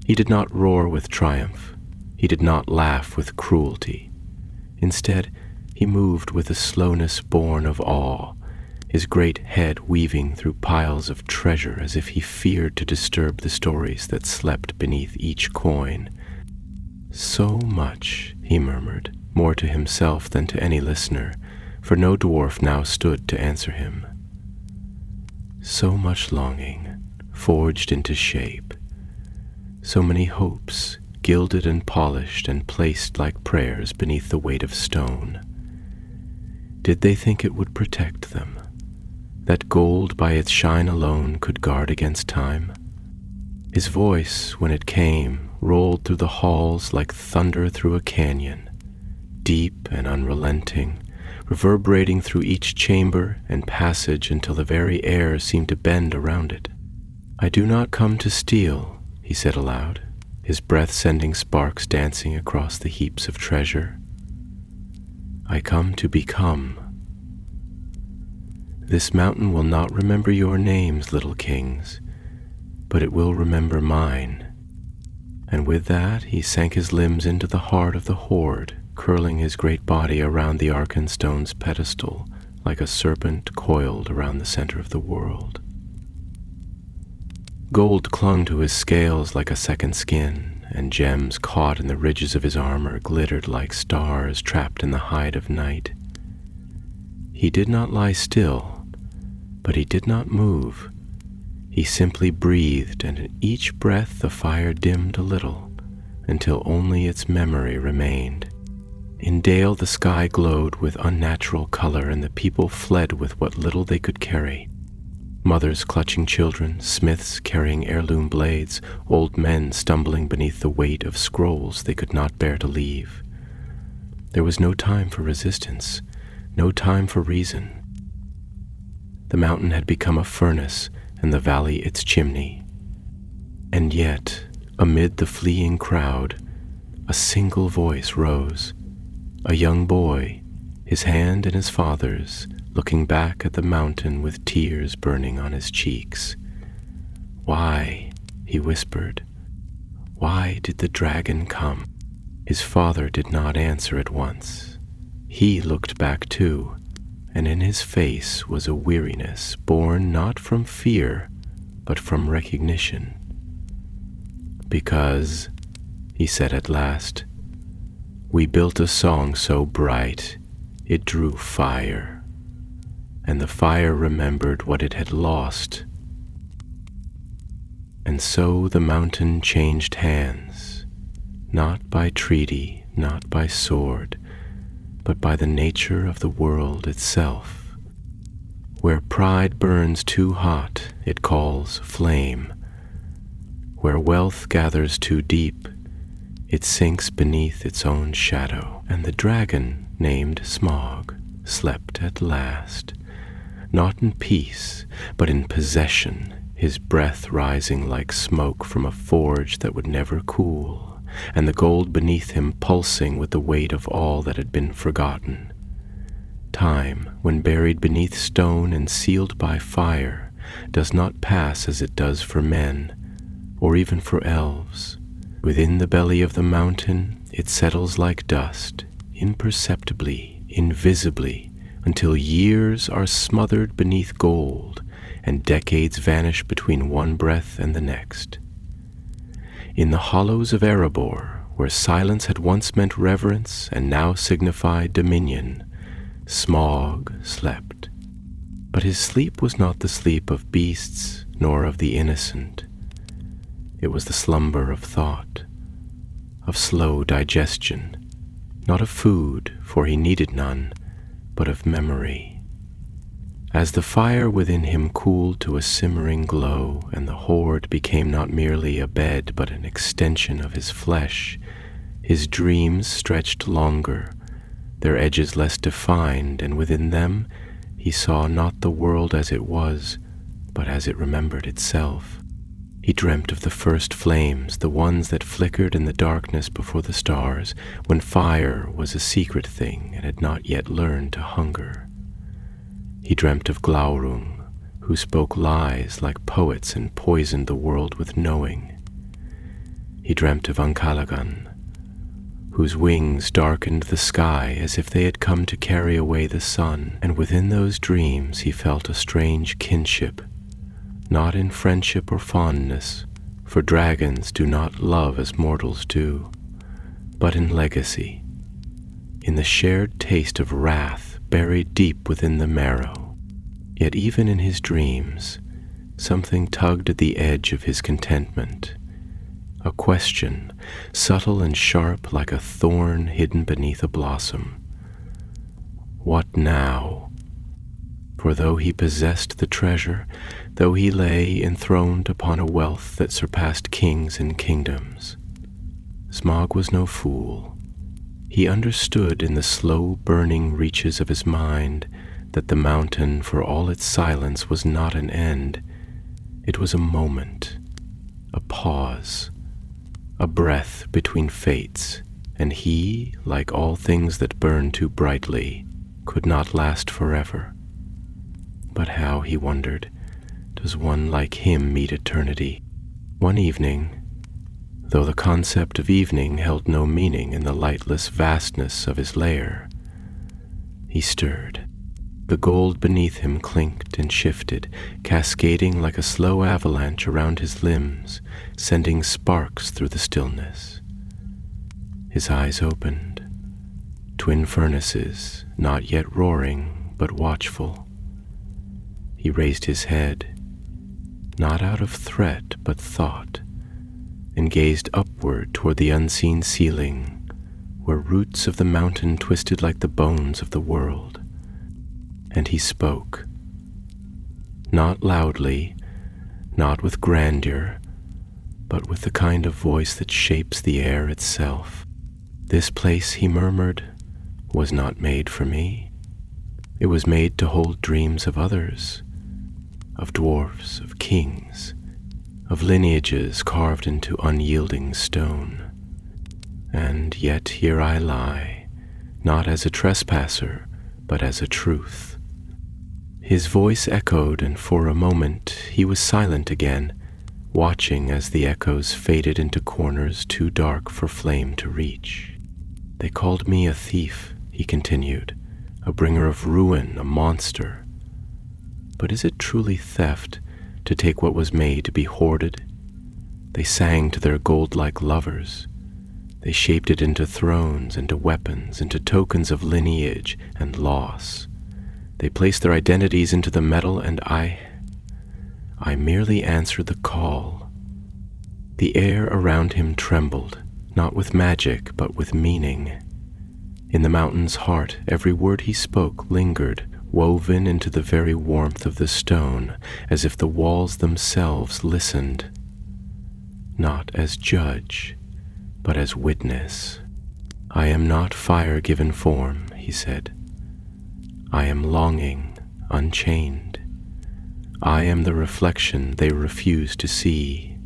He did not roar with triumph. He did not laugh with cruelty. Instead, he moved with a slowness born of awe, his great head weaving through piles of treasure as if he feared to disturb the stories that slept beneath each coin. "So much," he murmured, more to himself than to any listener, for no dwarf now stood to answer him. "So much longing, forged into shape. So many hopes, gilded and polished and placed like prayers beneath the weight of stone. Did they think it would protect them? That gold by its shine alone could guard against time?" His voice, when it came, rolled through the halls like thunder through a canyon, deep and unrelenting, reverberating through each chamber and passage until the very air seemed to bend around it. "I do not come to steal," he said aloud, his breath sending sparks dancing across the heaps of treasure. "I come to become. This mountain will not remember your names, little kings, but it will remember mine." And with that he sank his limbs into the heart of the hoard, curling his great body around the Arkenstone's pedestal like a serpent coiled around the center of the world. Gold clung to his scales like a second skin, and gems caught in the ridges of his armor glittered like stars trapped in the hide of night. He did not lie still, but he did not move. He simply breathed, and in each breath the fire dimmed a little, until only its memory remained. In Dale the sky glowed with unnatural color, and the people fled with what little they could carry. Mothers clutching children, smiths carrying heirloom blades, old men stumbling beneath the weight of scrolls they could not bear to leave. There was no time for resistance, no time for reason. The mountain had become a furnace, and the valley its chimney. And yet, amid the fleeing crowd, a single voice rose, a young boy, his hand in his father's, looking back at the mountain with tears burning on his cheeks. "Why," he whispered, "why did the dragon come?" His father did not answer at once. He looked back too, and in his face was a weariness born not from fear, but from recognition. "Because," he said at last, "we built a song so bright it drew fire, and the fire remembered what it had lost. And so the mountain changed hands, not by treaty, not by sword, but by the nature of the world itself. Where pride burns too hot, it calls flame. Where wealth gathers too deep, it sinks beneath its own shadow. And the dragon, named Smaug, slept at last, not in peace, but in possession, his breath rising like smoke from a forge that would never cool, and the gold beneath him pulsing with the weight of all that had been forgotten. Time, when buried beneath stone and sealed by fire, does not pass as it does for men, or even for elves. Within the belly of the mountain, it settles like dust, imperceptibly, invisibly, until years are smothered beneath gold, and decades vanish between one breath and the next. In the hollows of Erebor, where silence had once meant reverence and now signified dominion, Smaug slept. But his sleep was not the sleep of beasts, nor of the innocent. It was the slumber of thought, of slow digestion, not of food, for he needed none, but of memory. As the fire within him cooled to a simmering glow, and the hoard became not merely a bed but an extension of his flesh, his dreams stretched longer, their edges less defined, and within them he saw not the world as it was, but as it remembered itself. He dreamt of the first flames, the ones that flickered in the darkness before the stars, when fire was a secret thing and had not yet learned to hunger. He dreamt of Glaurung, who spoke lies like poets and poisoned the world with knowing. He dreamt of Ancalagan, whose wings darkened the sky as if they had come to carry away the sun, and within those dreams he felt a strange kinship, not in friendship or fondness, for dragons do not love as mortals do, but in legacy, in the shared taste of wrath buried deep within the marrow. Yet even in his dreams, something tugged at the edge of his contentment, a question, subtle and sharp like a thorn hidden beneath a blossom. What now? For though he possessed the treasure, though he lay enthroned upon a wealth that surpassed kings and kingdoms, Smaug was no fool. He understood in the slow burning reaches of his mind that the mountain, for all its silence, was not an end. It was a moment, a pause, a breath between fates, and he, like all things that burn too brightly, could not last forever. But how, he wondered, does one like him meet eternity? One evening, though the concept of evening held no meaning in the lightless vastness of his lair, he stirred. The gold beneath him clinked and shifted, cascading like a slow avalanche around his limbs, sending sparks through the stillness. His eyes opened. Twin furnaces, not yet roaring, but watchful. He raised his head, not out of threat but thought, and gazed upward toward the unseen ceiling, where roots of the mountain twisted like the bones of the world. And he spoke, not loudly, not with grandeur, but with the kind of voice that shapes the air itself. This place, he murmured, was not made for me. It was made to hold dreams of others. of dwarfs, of kings, of lineages carved into unyielding stone. And yet here I lie, not as a trespasser, but as a truth. His voice echoed, and for a moment he was silent again, watching as the echoes faded into corners too dark for flame to reach. They called me a thief, he continued, a bringer of ruin, a monster. But is it truly theft to take what was made to be hoarded? They sang to their gold-like lovers. They shaped it into thrones, into weapons, into tokens of lineage and loss. They placed their identities into the metal, and I merely answered the call. The air around him trembled, not with magic, but with meaning. In the mountain's heart, every word he spoke lingered, woven into the very warmth of the stone, as if the walls themselves listened, not as judge, but as witness. I am not fire given form, he said. I am longing, unchained. I am the reflection they refuse to see.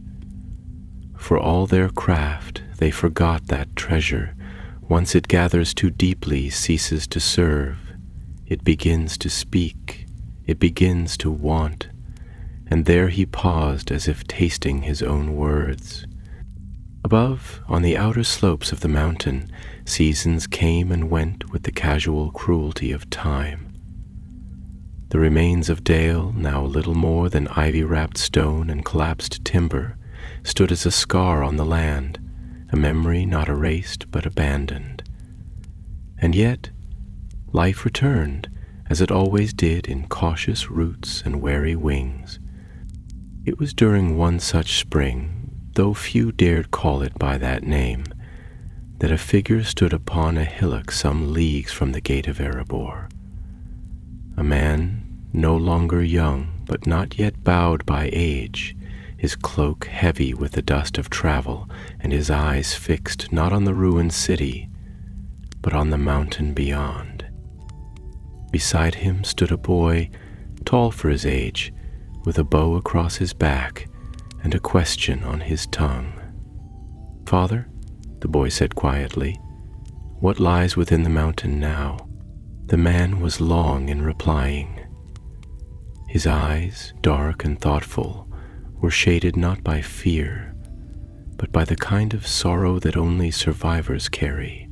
For all their craft, they forgot that treasure. Once it gathers too deeply, ceases to serve. It begins to speak. It begins to want. And there he paused as if tasting his own words. Above, on the outer slopes of the mountain, seasons came and went with the casual cruelty of time. The remains of Dale, now little more than ivy-wrapped stone and collapsed timber, stood as a scar on the land, a memory not erased but abandoned. And yet, life returned, as it always did, in cautious roots and wary wings. It was during one such spring, though few dared call it by that name, that a figure stood upon a hillock some leagues from the gate of Erebor. A man, no longer young, but not yet bowed by age, his cloak heavy with the dust of travel, and his eyes fixed not on the ruined city, but on the mountain beyond. Beside him stood a boy, tall for his age, with a bow across his back and a question on his tongue. "Father," the boy said quietly, "what lies within the mountain now?" The man was long in replying. His eyes, dark and thoughtful, were shaded not by fear, but by the kind of sorrow that only survivors carry,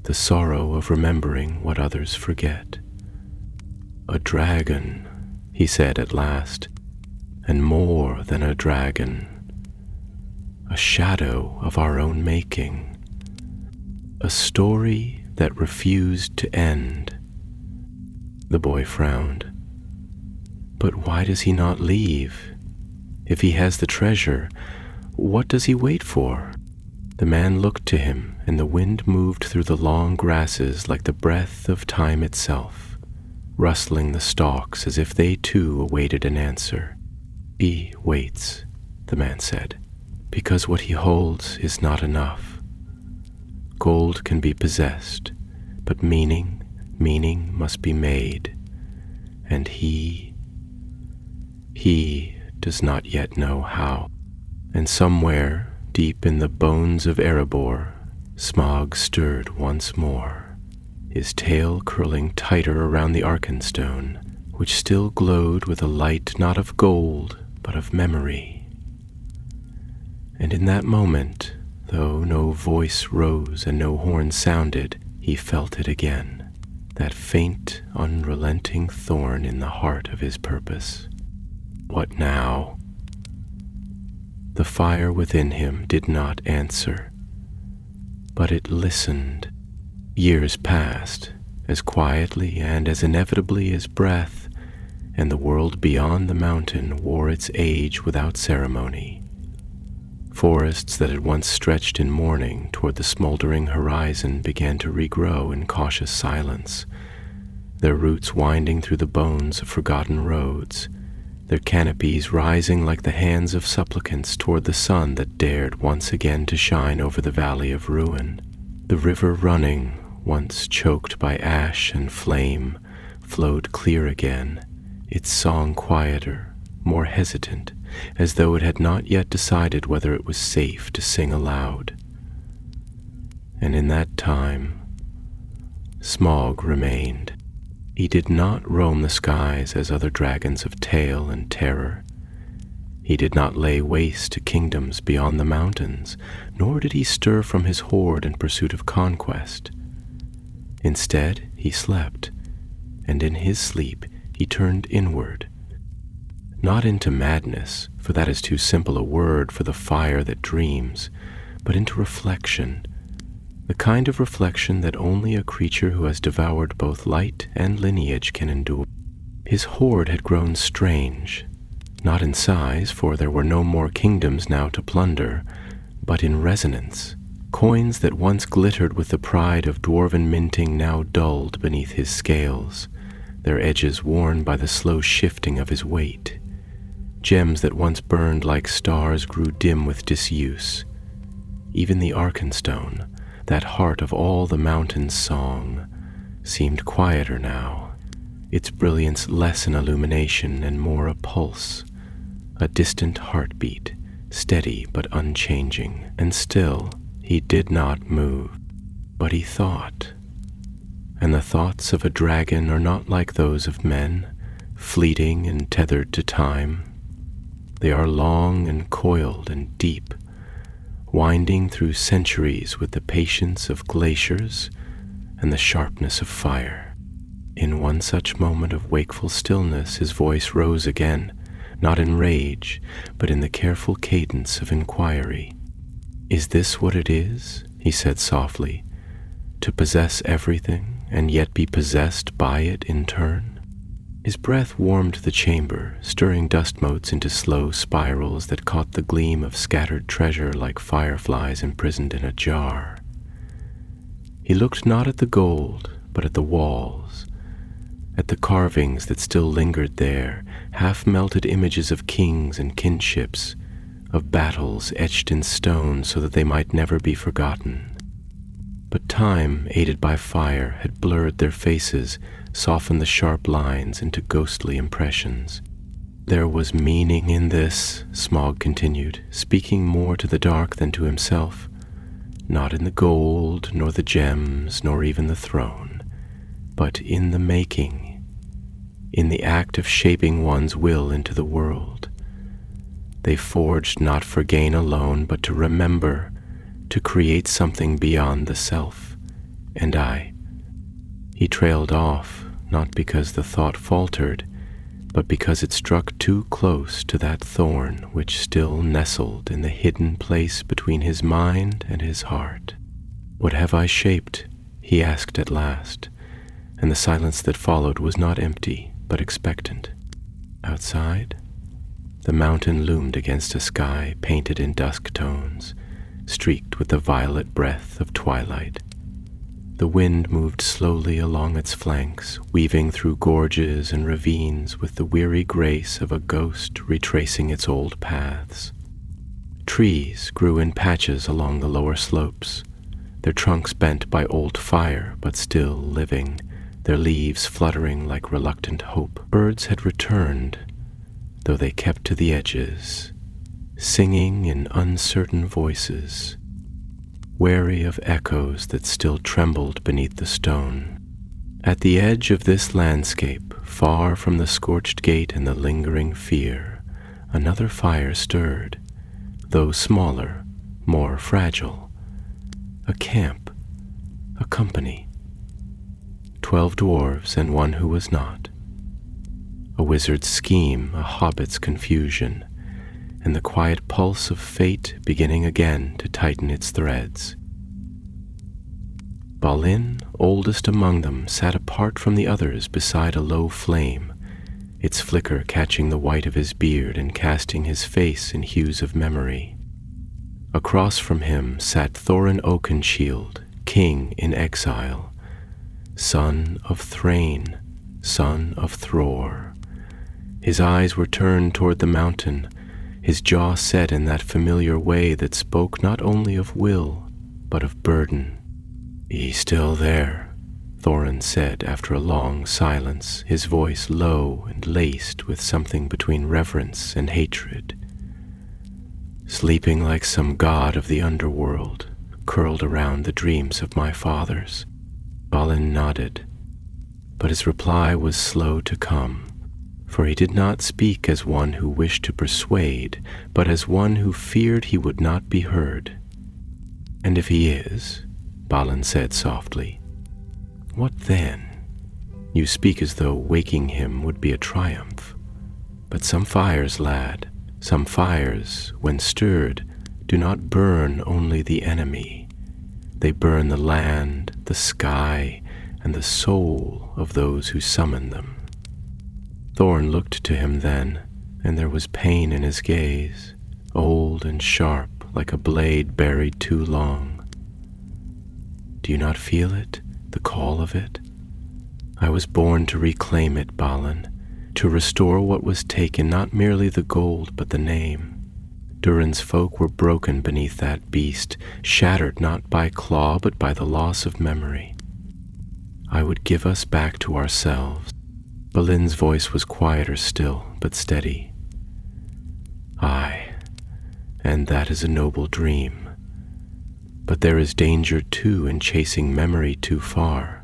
the sorrow of remembering what others forget. "A dragon," he said at last, "and more than a dragon. A shadow of our own making. A story that refused to end." The boy frowned. "But why does he not leave? If he has the treasure, what does he wait for?" The man looked to him, and the wind moved through the long grasses like the breath of time itself, rustling the stalks as if they too awaited an answer. "He waits," the man said, "because what he holds is not enough. Gold can be possessed, but meaning must be made, and he does not yet know how." And somewhere, deep in the bones of Erebor, Smaug stirred once more, his tail curling tighter around the Arkenstone, which still glowed with a light not of gold, but of memory. And in that moment, though no voice rose and no horn sounded, he felt it again, that faint, unrelenting thorn in the heart of his purpose. What now? The fire within him did not answer, but it listened. Years passed, as quietly and as inevitably as breath, and the world beyond the mountain wore its age without ceremony. Forests that had once stretched in mourning toward the smoldering horizon began to regrow in cautious silence, their roots winding through the bones of forgotten roads, their canopies rising like the hands of supplicants toward the sun that dared once again to shine over the valley of ruin. The river running, once choked by ash and flame, flowed clear again, its song quieter, more hesitant, as though it had not yet decided whether it was safe to sing aloud. And in that time, Smaug remained. He did not roam the skies as other dragons of tale and terror. He did not lay waste to kingdoms beyond the mountains, nor did he stir from his hoard in pursuit of conquest. Instead, he slept, and in his sleep he turned inward, not into madness, for that is too simple a word for the fire that dreams, but into reflection, the kind of reflection that only a creature who has devoured both light and lineage can endure. His hoard had grown strange, not in size, for there were no more kingdoms now to plunder, but in resonance. Coins that once glittered with the pride of dwarven minting now dulled beneath his scales, their edges worn by the slow shifting of his weight. Gems that once burned like stars grew dim with disuse. Even the Arkenstone, that heart of all the mountain's song, seemed quieter now, its brilliance less an illumination and more a pulse, a distant heartbeat, steady but unchanging. And still he did not move, but he thought. And the thoughts of a dragon are not like those of men, fleeting and tethered to time. They are long and coiled and deep, winding through centuries with the patience of glaciers and the sharpness of fire. In one such moment of wakeful stillness, his voice rose again, not in rage, but in the careful cadence of inquiry. "Is this what it is," he said softly, "to possess everything and yet be possessed by it in turn?" His breath warmed the chamber, stirring dust motes into slow spirals that caught the gleam of scattered treasure like fireflies imprisoned in a jar. He looked not at the gold, but at the walls, at the carvings that still lingered there, half-melted images of kings and kinships, of battles etched in stone so that they might never be forgotten. But time, aided by fire, had blurred their faces, softened the sharp lines into ghostly impressions. "There was meaning in this," Smaug continued, speaking more to the dark than to himself. "Not in the gold, nor the gems, nor even the throne, but in the making, in the act of shaping one's will into the world. They forged not for gain alone, but to remember, to create something beyond the self. And He trailed off, not because the thought faltered, but because it struck too close to that thorn which still nestled in the hidden place between his mind and his heart. "What have I shaped?" he asked at last, and the silence that followed was not empty, but expectant. Outside, the mountain loomed against a sky painted in dusk tones, streaked with the violet breath of twilight. The wind moved slowly along its flanks, weaving through gorges and ravines with the weary grace of a ghost retracing its old paths. Trees grew in patches along the lower slopes, their trunks bent by old fire but still living, their leaves fluttering like reluctant hope. Birds had returned, though they kept to the edges, singing in uncertain voices, wary of echoes that still trembled beneath the stone. At the edge of this landscape, far from the scorched gate and the lingering fear, another fire stirred, though smaller, more fragile. A camp, a company. 12 dwarves and one who was not. A wizard's scheme, a hobbit's confusion, and the quiet pulse of fate beginning again to tighten its threads. Balin, oldest among them, sat apart from the others beside a low flame, its flicker catching the white of his beard and casting his face in hues of memory. Across from him sat Thorin Oakenshield, king in exile, son of Thrain, son of Thror. His eyes were turned toward the mountain, his jaw set in that familiar way that spoke not only of will, but of burden. "Ye still there?" Thorin said after a long silence, his voice low and laced with something between reverence and hatred. Sleeping like some god of the underworld, curled around the dreams of my fathers. Balin nodded, but his reply was slow to come, for he did not speak as one who wished to persuade, but as one who feared he would not be heard. "And if he is," Balin said softly, "what then? You speak as though waking him would be a triumph. But some fires, lad, some fires, when stirred, do not burn only the enemy. They burn the land, the sky, and the soul of those who summon them." Thorin looked to him then, and there was pain in his gaze, old and sharp like a blade buried too long. "Do you not feel it, the call of it? I was born to reclaim it, Balin, to restore what was taken, not merely the gold, but the name. Durin's folk were broken beneath that beast, shattered not by claw, but by the loss of memory. I would give us back to ourselves." Balin's voice was quieter still, but steady. "Aye, and that is a noble dream. But there is danger too in chasing memory too far,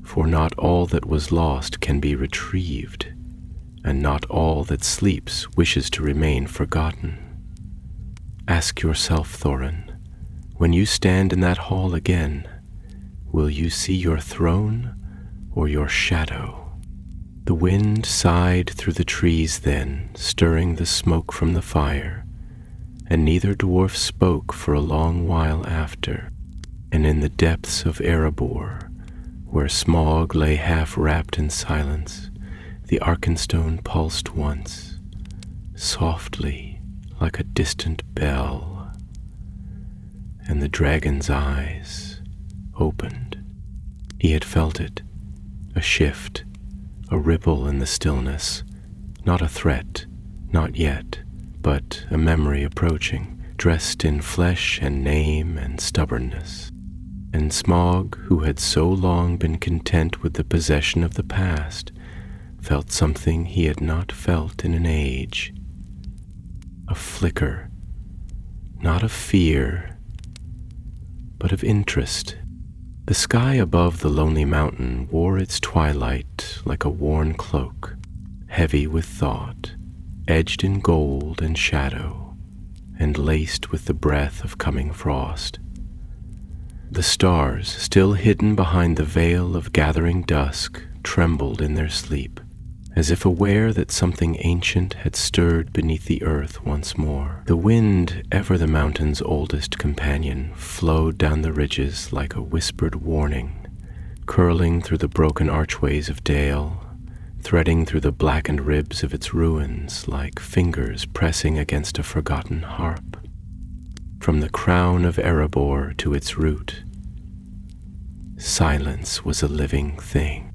for not all that was lost can be retrieved, and not all that sleeps wishes to remain forgotten. Ask yourself, Thorin, when you stand in that hall again, will you see your throne or your shadow?" The wind sighed through the trees then, stirring the smoke from the fire, and neither dwarf spoke for a long while after, and in the depths of Erebor, where Smaug lay half wrapped in silence, the Arkenstone pulsed once, softly like a distant bell, and the dragon's eyes opened. He had felt it, a shift, a ripple in the stillness, not a threat, not yet, but a memory approaching, dressed in flesh and name and stubbornness. And Smaug, who had so long been content with the possession of the past, felt something he had not felt in an age. A flicker, not of fear, but of interest. The sky above the lonely mountain wore its twilight like a worn cloak, heavy with thought, edged in gold and shadow, and laced with the breath of coming frost. The stars, still hidden behind the veil of gathering dusk, trembled in their sleep, as if aware that something ancient had stirred beneath the earth once more. The wind, ever the mountain's oldest companion, flowed down the ridges like a whispered warning, curling through the broken archways of Dale, threading through the blackened ribs of its ruins like fingers pressing against a forgotten harp. From the crown of Erebor to its root, silence was a living thing,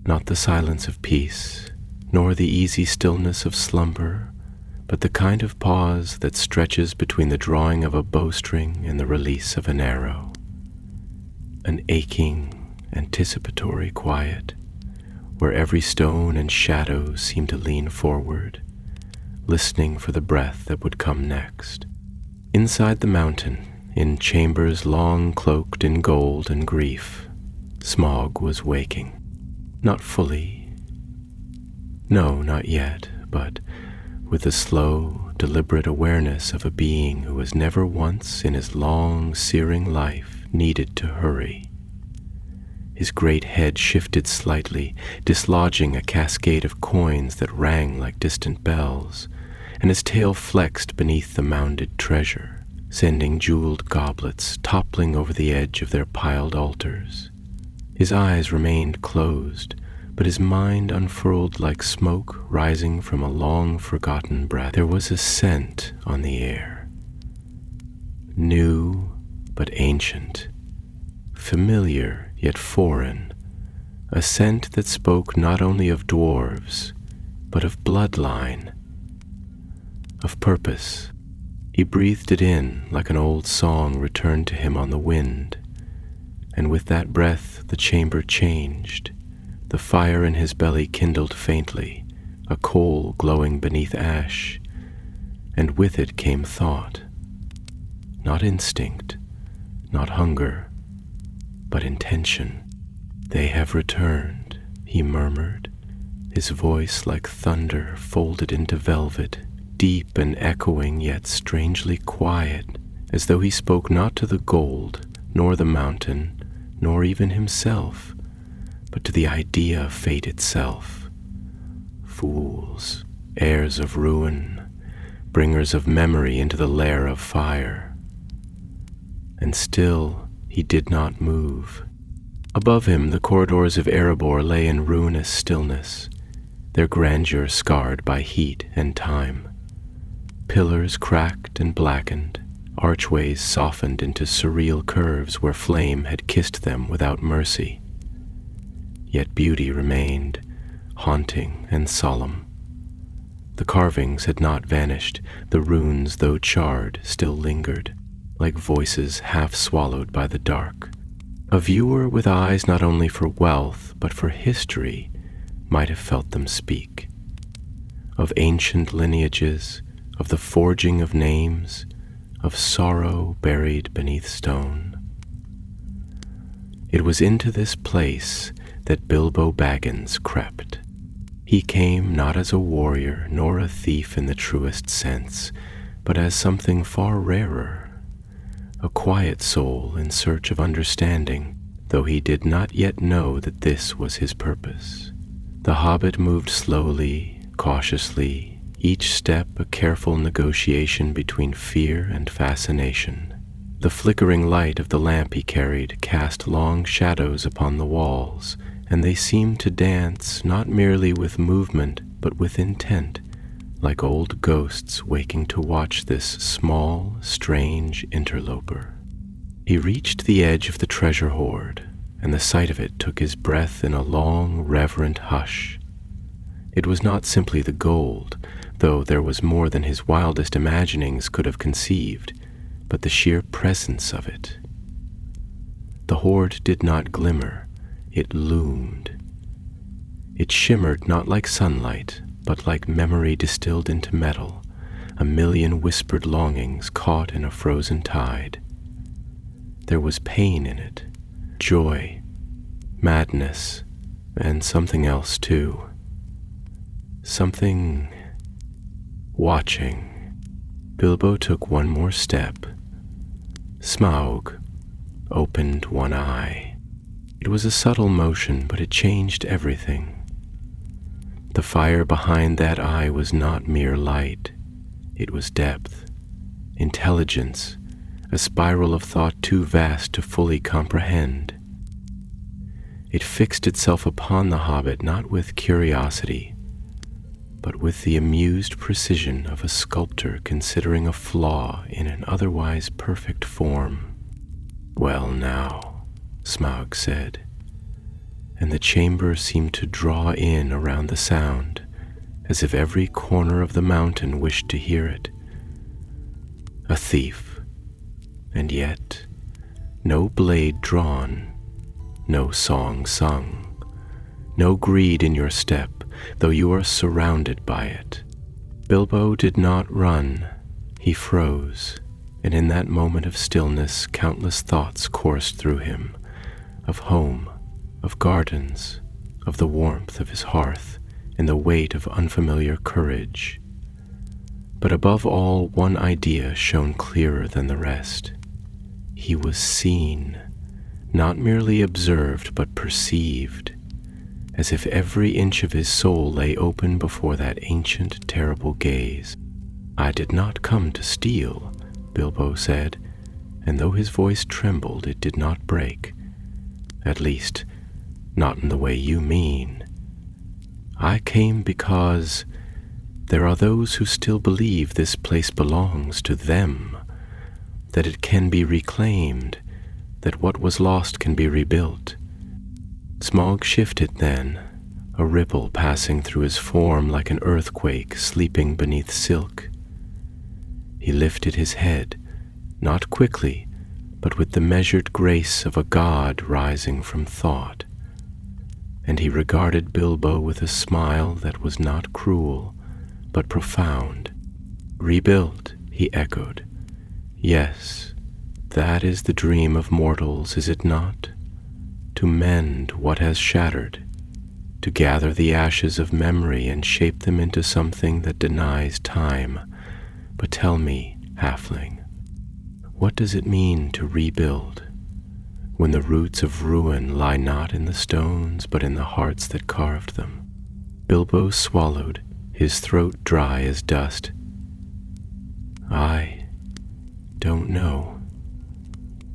not the silence of peace, nor the easy stillness of slumber, but the kind of pause that stretches between the drawing of a bowstring and the release of an arrow. An aching, anticipatory quiet, where every stone and shadow seemed to lean forward, listening for the breath that would come next. Inside the mountain, in chambers long cloaked in gold and grief, Smaug was waking. Not fully. No, not yet, but with the slow, deliberate awareness of a being who has never once in his long, searing life needed to hurry. His great head shifted slightly, dislodging a cascade of coins that rang like distant bells, and his tail flexed beneath the mounded treasure, sending jeweled goblets toppling over the edge of their piled altars. His eyes remained closed, but his mind unfurled like smoke rising from a long-forgotten breath. There was a scent on the air, new but ancient, familiar yet foreign, a scent that spoke not only of dwarves, but of bloodline, of purpose. He breathed it in like an old song returned to him on the wind, and with that breath the chamber changed. The fire in his belly kindled faintly, a coal glowing beneath ash, and with it came thought. Not instinct, not hunger, but intention. "They have returned," he murmured, his voice like thunder folded into velvet, deep and echoing yet strangely quiet, as though he spoke not to the gold, nor the mountain, nor even himself, but to the idea of fate itself. Fools, heirs of ruin, bringers of memory into the lair of fire. And still he did not move. Above him the corridors of Erebor lay in ruinous stillness, their grandeur scarred by heat and time. Pillars cracked and blackened, archways softened into surreal curves where flame had kissed them without mercy. Yet beauty remained, haunting and solemn. The carvings had not vanished, the runes, though charred, still lingered, like voices half swallowed by the dark. A viewer with eyes not only for wealth, but for history, might have felt them speak. Of ancient lineages, of the forging of names, of sorrow buried beneath stone. It was into this place that Bilbo Baggins crept. He came not as a warrior nor a thief in the truest sense, but as something far rarer, a quiet soul in search of understanding, though he did not yet know that this was his purpose. The hobbit moved slowly, cautiously, each step a careful negotiation between fear and fascination. The flickering light of the lamp he carried cast long shadows upon the walls, and they seemed to dance not merely with movement but with intent, like old ghosts waking to watch this small, strange interloper. He reached the edge of the treasure hoard, and the sight of it took his breath in a long, reverent hush. It was not simply the gold, though there was more than his wildest imaginings could have conceived, but the sheer presence of it. The hoard did not glimmer, it loomed. It shimmered not like sunlight, but like memory distilled into metal, a million whispered longings caught in a frozen tide. There was pain in it, joy, madness, and something else too. Something watching. Bilbo took one more step. Smaug opened one eye. It was a subtle motion, but it changed everything. The fire behind that eye was not mere light. It was depth, intelligence, a spiral of thought too vast to fully comprehend. It fixed itself upon the hobbit not with curiosity, but with the amused precision of a sculptor considering a flaw in an otherwise perfect form. "Well now," Smaug said, and the chamber seemed to draw in around the sound, as if every corner of the mountain wished to hear it. A thief, and yet no blade drawn, no song sung, no greed in your step, though you are surrounded by it. Bilbo did not run, he froze, and in that moment of stillness countless thoughts coursed through him, of home, of gardens, of the warmth of his hearth, and the weight of unfamiliar courage. But above all, one idea shone clearer than the rest. He was seen, not merely observed, but perceived, as if every inch of his soul lay open before that ancient, terrible gaze. "I did not come to steal," Bilbo said, and though his voice trembled, it did not break. "At least, not in the way you mean. I came because there are those who still believe this place belongs to them, that it can be reclaimed, that what was lost can be rebuilt." Smaug shifted then, a ripple passing through his form like an earthquake sleeping beneath silk. He lifted his head, not quickly, but with the measured grace of a god rising from thought. And he regarded Bilbo with a smile that was not cruel, but profound. "Rebuilt," he echoed. "Yes, that is the dream of mortals, is it not? To mend what has shattered, to gather the ashes of memory and shape them into something that denies time. But tell me, halfling, what does it mean to rebuild, when the roots of ruin lie not in the stones, but in the hearts that carved them?" Bilbo swallowed, his throat dry as dust. "I don't know.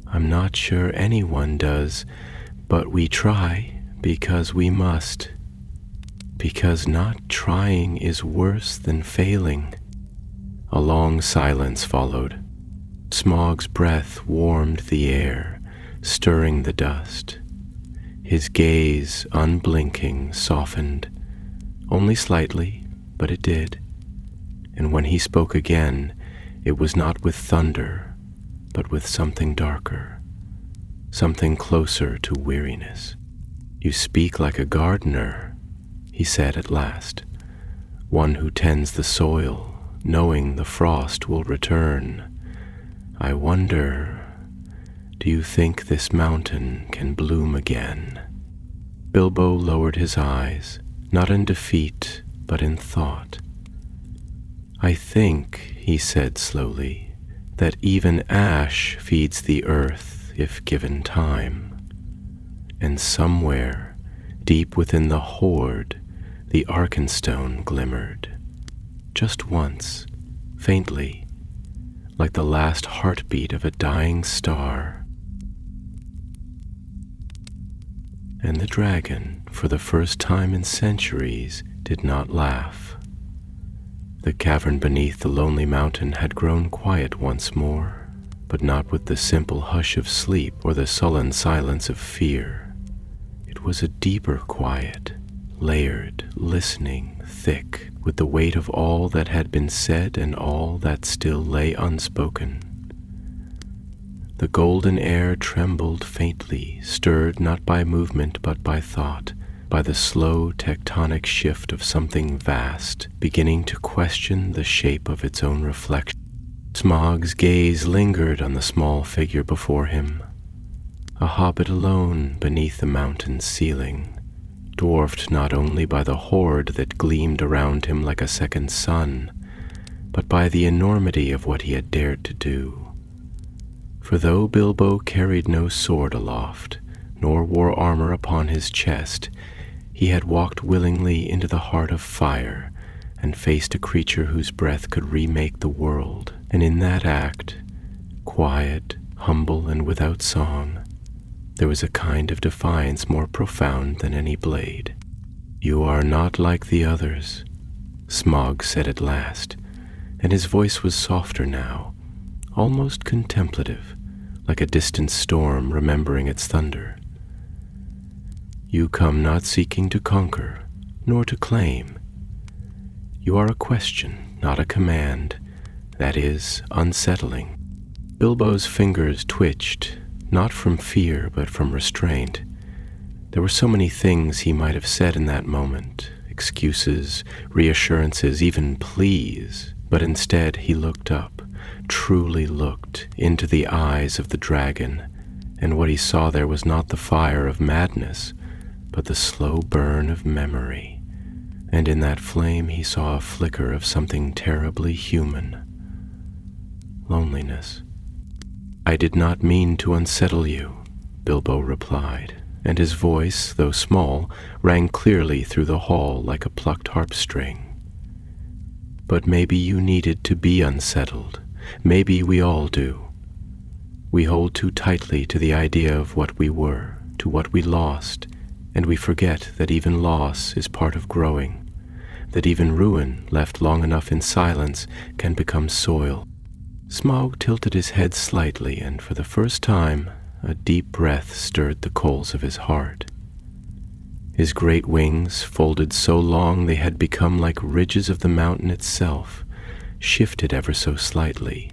I'm not sure anyone does, but we try because we must. Because not trying is worse than failing." A long silence followed. Smaug's breath warmed the air, stirring the dust. His gaze, unblinking, softened, only slightly, but it did. And when he spoke again, it was not with thunder, but with something darker, something closer to weariness. "You speak like a gardener," he said at last, "one who tends the soil, knowing the frost will return. I wonder, do you think this mountain can bloom again?" Bilbo lowered his eyes, not in defeat, but in thought. "I think," he said slowly, "that even ash feeds the earth if given time. And somewhere, deep within the hoard, the Arkenstone glimmered. Just once, faintly, like the last heartbeat of a dying star." And the dragon, for the first time in centuries, did not laugh. The cavern beneath the lonely mountain had grown quiet once more, but not with the simple hush of sleep or the sullen silence of fear. It was a deeper quiet, layered, listening, thick, with the weight of all that had been said and all that still lay unspoken. The golden air trembled faintly, stirred not by movement but by thought, by the slow tectonic shift of something vast, beginning to question the shape of its own reflection. Smaug's gaze lingered on the small figure before him, a hobbit alone beneath the mountain's ceiling, dwarfed not only by the hoard that gleamed around him like a second sun, but by the enormity of what he had dared to do. For though Bilbo carried no sword aloft, nor wore armor upon his chest, he had walked willingly into the heart of fire and faced a creature whose breath could remake the world. And in that act, quiet, humble, and without song, there was a kind of defiance more profound than any blade. "You are not like the others," Smaug said at last, and his voice was softer now, almost contemplative, like a distant storm remembering its thunder. "You come not seeking to conquer, nor to claim. You are a question, not a command, that is, unsettling." Bilbo's fingers twitched, not from fear but from restraint. There were so many things he might have said in that moment, excuses, reassurances, even pleas, but instead he looked up, truly looked into the eyes of the dragon, and what he saw there was not the fire of madness, but the slow burn of memory, and in that flame he saw a flicker of something terribly human: loneliness. "I did not mean to unsettle you," Bilbo replied, and his voice, though small, rang clearly through the hall like a plucked harp string. "But maybe you needed to be unsettled. Maybe we all do. We hold too tightly to the idea of what we were, to what we lost, and we forget that even loss is part of growing, that even ruin, left long enough in silence, can become soil." Smaug tilted his head slightly, and for the first time, a deep breath stirred the coals of his heart. His great wings, folded so long they had become like ridges of the mountain itself, shifted ever so slightly,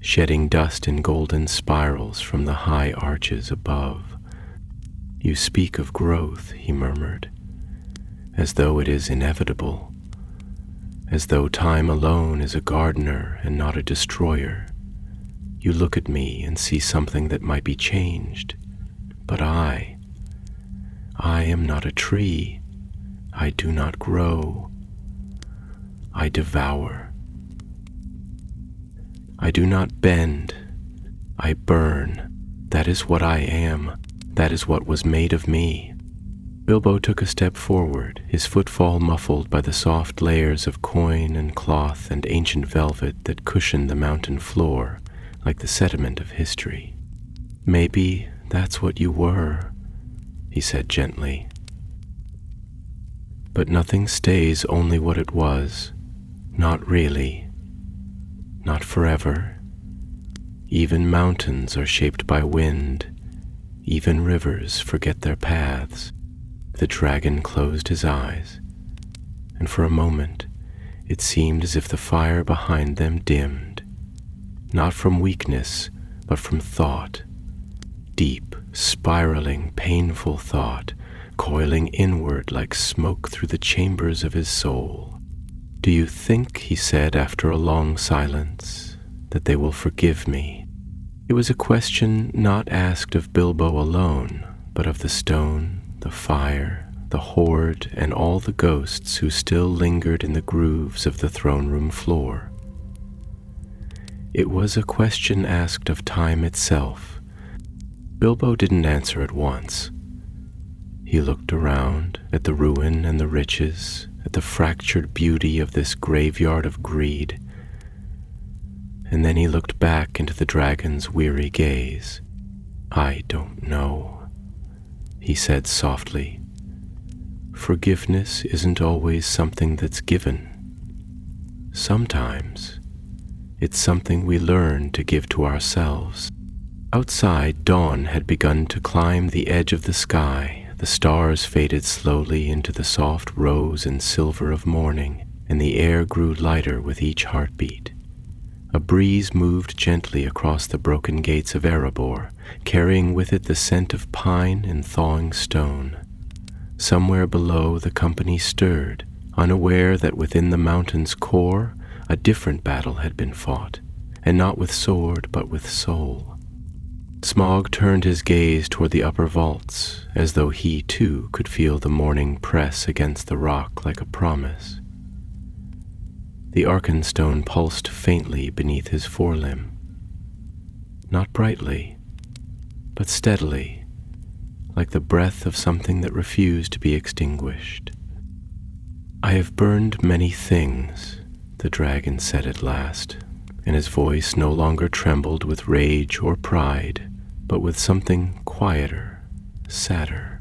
shedding dust in golden spirals from the high arches above. "You speak of growth," he murmured, "as though it is inevitable, as though time alone is a gardener and not a destroyer. You look at me and see something that might be changed, but I am not a tree. I do not grow. I devour. I do not bend. I burn. That is what I am. That is what was made of me." Bilbo took a step forward, his footfall muffled by the soft layers of coin and cloth and ancient velvet that cushioned the mountain floor like the sediment of history. "Maybe that's what you were," he said gently. "But nothing stays only what it was. Not really. Not forever. Even mountains are shaped by wind. Even rivers forget their paths." The dragon closed his eyes, and for a moment it seemed as if the fire behind them dimmed, not from weakness, but from thought, deep, spiraling, painful thought, coiling inward like smoke through the chambers of his soul. "Do you think," he said after a long silence, "that they will forgive me?" It was a question not asked of Bilbo alone, but of the stone, the fire, the horde, and all the ghosts who still lingered in the grooves of the throne room floor. It was a question asked of time itself. Bilbo didn't answer at once. He looked around at the ruin and the riches, at the fractured beauty of this graveyard of greed, and then he looked back into the dragon's weary gaze. "I don't know," he said softly. "Forgiveness isn't always something that's given. Sometimes it's something we learn to give to ourselves." Outside, dawn had begun to climb the edge of the sky. The stars faded slowly into the soft rose and silver of morning, and the air grew lighter with each heartbeat. A breeze moved gently across the broken gates of Erebor, carrying with it the scent of pine and thawing stone. Somewhere below, the company stirred, unaware that within the mountain's core a different battle had been fought, and not with sword but with soul. Smaug turned his gaze toward the upper vaults, as though he too could feel the morning press against the rock like a promise. The Arkenstone pulsed faintly beneath his forelimb. Not brightly, but steadily, like the breath of something that refused to be extinguished. "I have burned many things," the dragon said at last, and his voice no longer trembled with rage or pride, but with something quieter, sadder.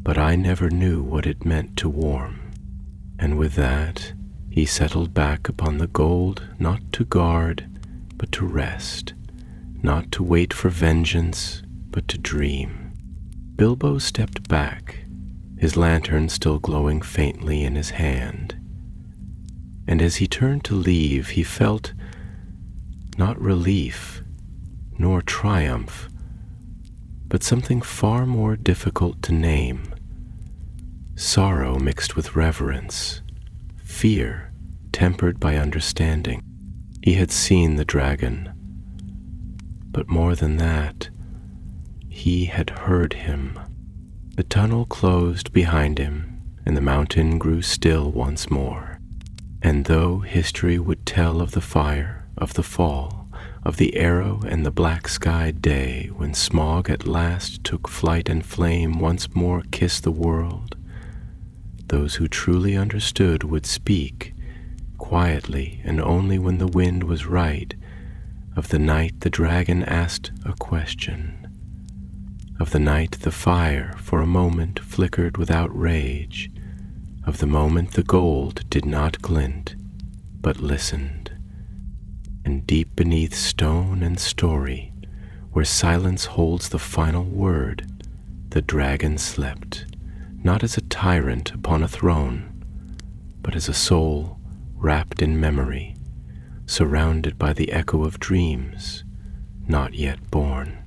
"But I never knew what it meant to warm." And with that, he settled back upon the gold, not to guard, but to rest, not to wait for vengeance, but to dream. Bilbo stepped back, his lantern still glowing faintly in his hand. And as he turned to leave, he felt not relief, nor triumph, but something far more difficult to name. Sorrow mixed with reverence, fear tempered by understanding. He had seen the dragon, but more than that, he had heard him. The tunnel closed behind him, and the mountain grew still once more. And though history would tell of the fire, of the fall, of the arrow and the black-skied day when Smaug at last took flight and flame once more kissed the world, those who truly understood would speak, quietly and only when the wind was right, of the night the dragon asked a question, of the night the fire for a moment flickered without rage, of the moment the gold did not glint, but listened. And deep beneath stone and story, where silence holds the final word, the dragon slept, not as a tyrant upon a throne, but as a soul wrapped in memory, surrounded by the echo of dreams not yet born.